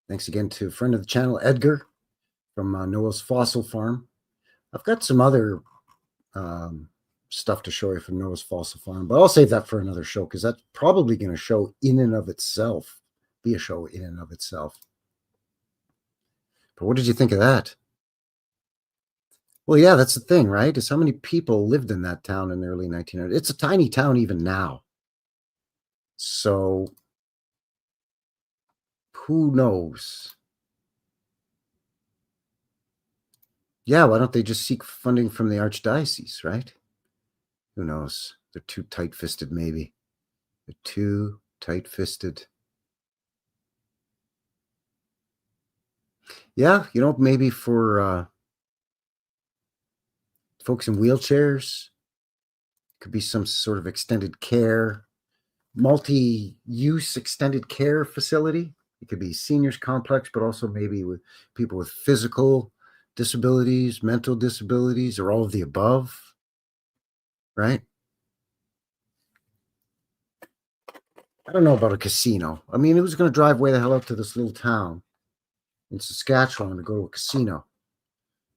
thanks again to a friend of the channel, Edgar, from Noah's Fossil Farm. I've got some other stuff to show you from Noah's Fossil Farm, but I'll save that for another show because that's probably going to show in and of itself, be a show in and of itself. But what did you think of that? Well, yeah, that's the thing, right? Is how many people lived in that town in the early 1900s. It's a tiny town even now. So who knows? Yeah, why don't they just seek funding from the archdiocese, right? Who knows? They're too tight-fisted, maybe. They're too tight-fisted. Yeah, maybe for folks in wheelchairs. Could be some sort of extended care, multi-use extended care facility. It could be seniors complex, but also maybe with people with physical disabilities, mental disabilities, or all of the above, right? I don't know about a casino. I mean, who's going to drive way the hell out to this little town in Saskatchewan to go to a casino,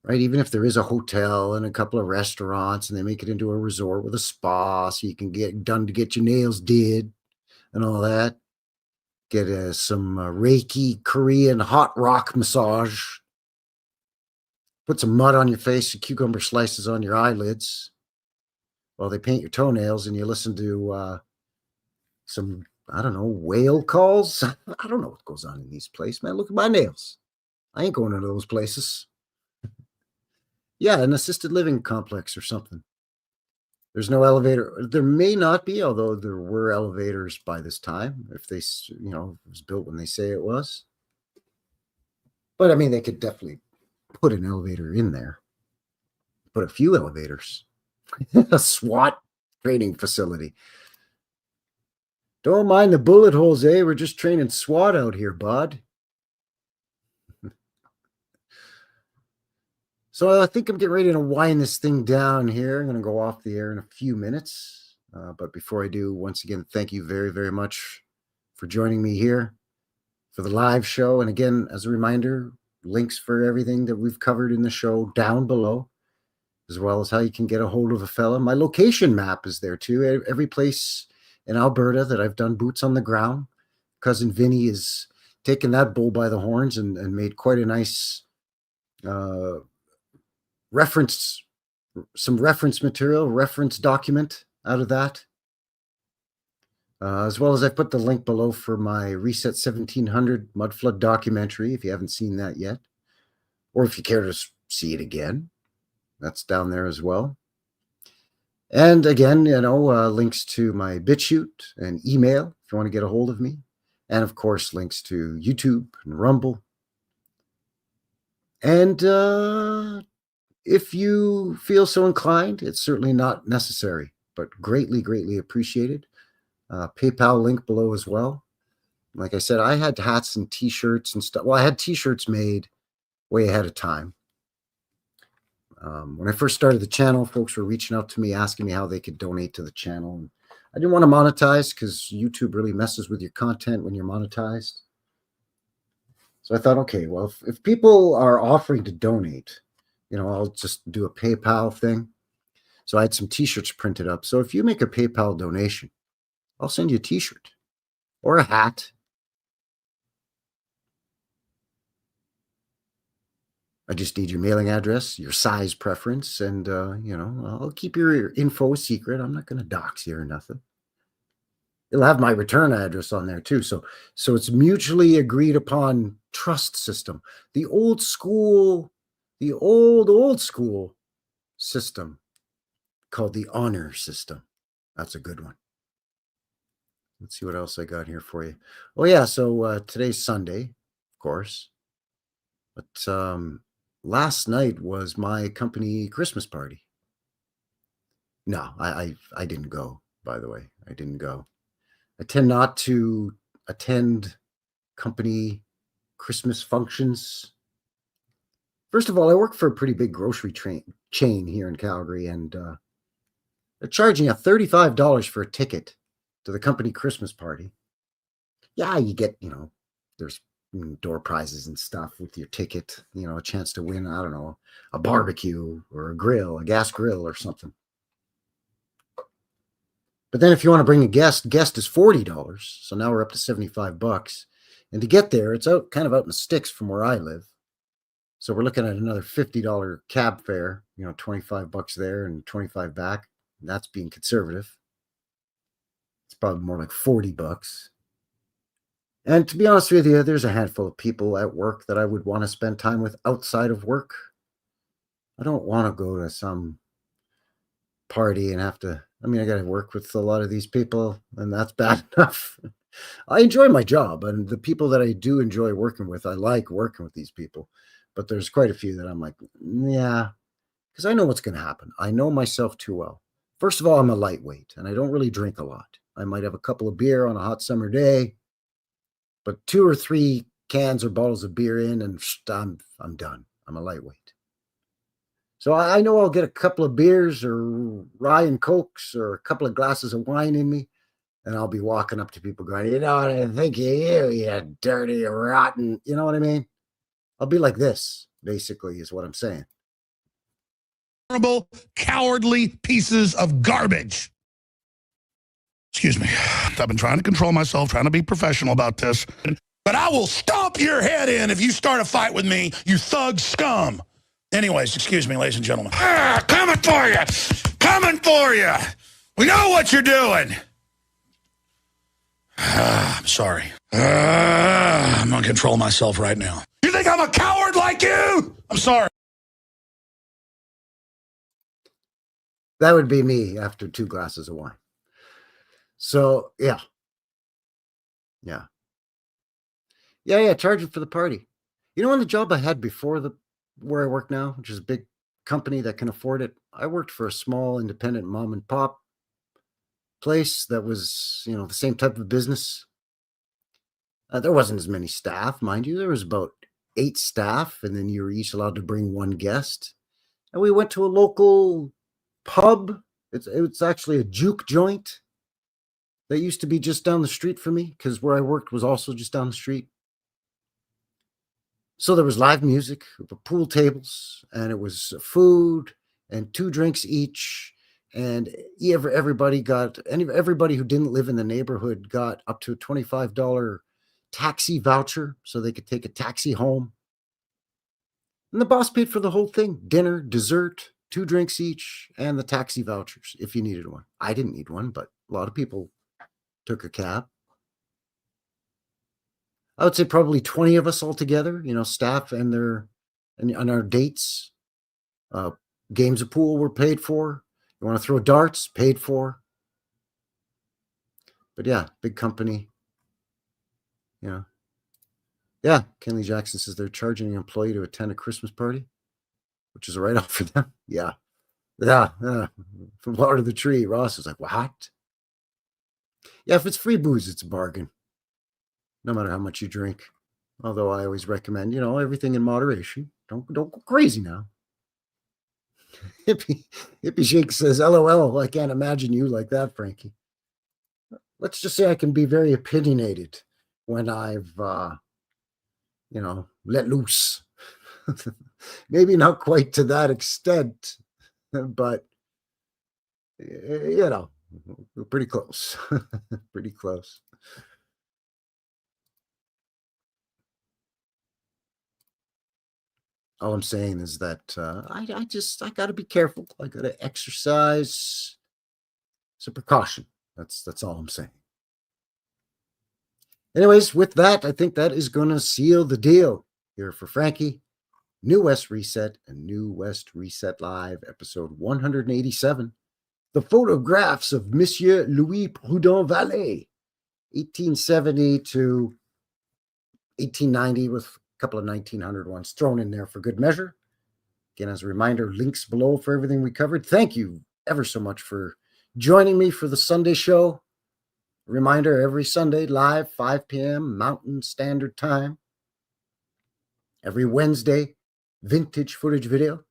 right? Even if there is a hotel and a couple of restaurants and they make it into a resort with a spa so you can get done to get your nails did and all that. Get some Reiki Korean hot rock massage. Put some mud on your face and cucumber slices on your eyelids while they paint your toenails and you listen to some, I don't know, whale calls. I don't know what goes on in these places, man. Look at my nails. I ain't going into those places. Yeah, an assisted living complex or something. There's no elevator. There may not be, although there were elevators by this time, if they, you know, it was built when they say it was. But I mean, they could definitely put an elevator in there. Put a few elevators. A SWAT training facility. Don't mind the bullet holes, eh? We're just training SWAT out here, bud. So I think I'm getting ready to wind this thing down here. I'm going to go off the air in a few minutes. But before I do, once again, thank you very, very much for joining me here for the live show. And again, as a reminder, links for everything that we've covered in the show down below, as well as how you can get a hold of a fella. My location map is there too. Every place in Alberta that I've done boots on the ground. Cousin Vinny has taken that bull by the horns and made quite a nice reference material, reference document out of that. As well as I put the link below for my Reset 1700 mudflood documentary, if you haven't seen that yet. Or if you care to see it again, that's down there as well. And again, you know, links to my BitChute and email if you want to get a hold of me. And of course, links to YouTube and Rumble. And if you feel so inclined, it's certainly not necessary, but greatly, greatly appreciated. PayPal link below as well. Like I said, I had hats and T-shirts and stuff. Well, I had T-shirts made way ahead of time. When I first started the channel, folks were reaching out to me, asking me how they could donate to the channel. And I didn't want to monetize because YouTube really messes with your content when you're monetized. So I thought, okay, well, if people are offering to donate, you know, I'll just do a PayPal thing. So I had some T-shirts printed up. So if you make a PayPal donation, I'll send you a T-shirt or a hat. I just need your mailing address, your size preference, and, you know, I'll keep your info a secret. I'm not going to dox you or nothing. It'll have my return address on there too. So it's mutually agreed upon trust system. The old school, the old school system called the honor system. That's a good one. Let's see what else I got here for you. Oh yeah, so today's Sunday, of course. But last night was my company Christmas party. No, I didn't go, by the way. I didn't go. I tend not to attend company Christmas functions. First of all, I work for a pretty big grocery chain here in Calgary, and they're charging you $35 for a ticket to the company Christmas party. Yeah, you get, you know, there's door prizes and stuff with your ticket, you know, a chance to win, I don't know, a barbecue or a grill, a gas grill or something. But then if you want to bring a guest is $40. So now we're up to $75. And to get there, it's out kind of out in the sticks from where I live. So we're looking at another $50 cab fare, you know, $25 there and 25 back. And that's being conservative. It's probably more like $40. And to be honest with you, there's a handful of people at work that I would want to spend time with outside of work. I don't want to go to some party and have to, I mean, I got to work with a lot of these people, and that's bad enough. I enjoy my job, and the people that I do enjoy working with, I like working with these people. But there's quite a few that I'm like, yeah, because I know what's going to happen. I know myself too well. First of all, I'm a lightweight, and I don't really drink a lot. I might have a couple of beer on a hot summer day, but 2 or 3 cans or bottles of beer in, and I'm done. I'm a lightweight. So I know I'll get a couple of beers or rye and cokes or a couple of glasses of wine in me, and I'll be walking up to people going, you know what I think of you, you dirty, rotten, you know what I mean? I'll be like this, basically, is what I'm saying. Horrible, cowardly pieces of garbage. Excuse me. I've been trying to control myself, trying to be professional about this. But I will stomp your head in if you start a fight with me, you thug scum. Anyways, excuse me, ladies and gentlemen. Coming for you. Coming for you. We know what you're doing. I'm sorry. I'm going to control myself right now. You think I'm a coward like you? I'm sorry. That would be me after 2 glasses of wine. So, yeah. Charging for the party. You know, on the job I had before where I work now, which is a big company that can afford it, I worked for a small independent mom and pop place that was, the same type of business. There wasn't as many staff, mind you. There was about 8 staff, and then you were each allowed to bring 1 guest. And we went to a local pub. It's actually a juke joint that used to be just down the street from me, because where I worked was also just down the street. So there was live music, pool tables, and it was food and 2 drinks each. And everybody who didn't live in the neighborhood got up to a $25 taxi voucher so they could take a taxi home. And the boss paid for the whole thing: dinner, dessert, 2 drinks each, and the taxi vouchers if you needed one. I didn't need one, but a lot of people took a cab. I would say probably 20 of us all together, staff and our dates. Games of pool were paid for. You want to throw darts? Paid for. But yeah, big company. Yeah, Kenley Jackson says they're charging an employee to attend a Christmas party, which is a write-off for them. Yeah. From Lord of the Tree. Ross is like, what? Yeah, if it's free booze, it's a bargain. No matter how much you drink. Although I always recommend, everything in moderation. Don't go crazy now. Hippie Shake says, LOL, I can't imagine you like that, Frankie. Let's just say I can be very opinionated when I've, let loose. Maybe not quite to that extent, but, we're pretty close. Pretty close. All I'm saying is that I got to be careful. I got to exercise some precaution. That's all I'm saying. Anyways, with that, I think that is going to seal the deal here for Frankie. New West Reset and New West Reset Live, episode 187. The photographs of Monsieur Louis-Prudent Vallée, 1870 to 1890, with couple of 1900 ones thrown in there for good measure. Again, as a reminder, links below for everything we covered. Thank you ever so much for joining me for the Sunday show. Reminder, every Sunday live, 5 p.m. Mountain Standard Time. Every Wednesday, vintage footage video.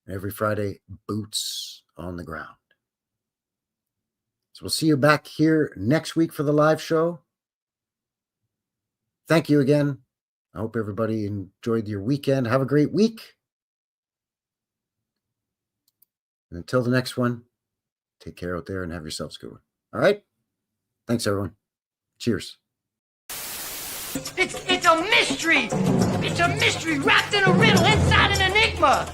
Every Friday, boots on the ground. So we'll see you back here next week for the live show. Thank you again. I hope everybody enjoyed your weekend. Have a great week. And until the next one, take care out there and have yourselves a good one. All right? Thanks, everyone. Cheers. It's a mystery. It's a mystery wrapped in a riddle inside an enigma.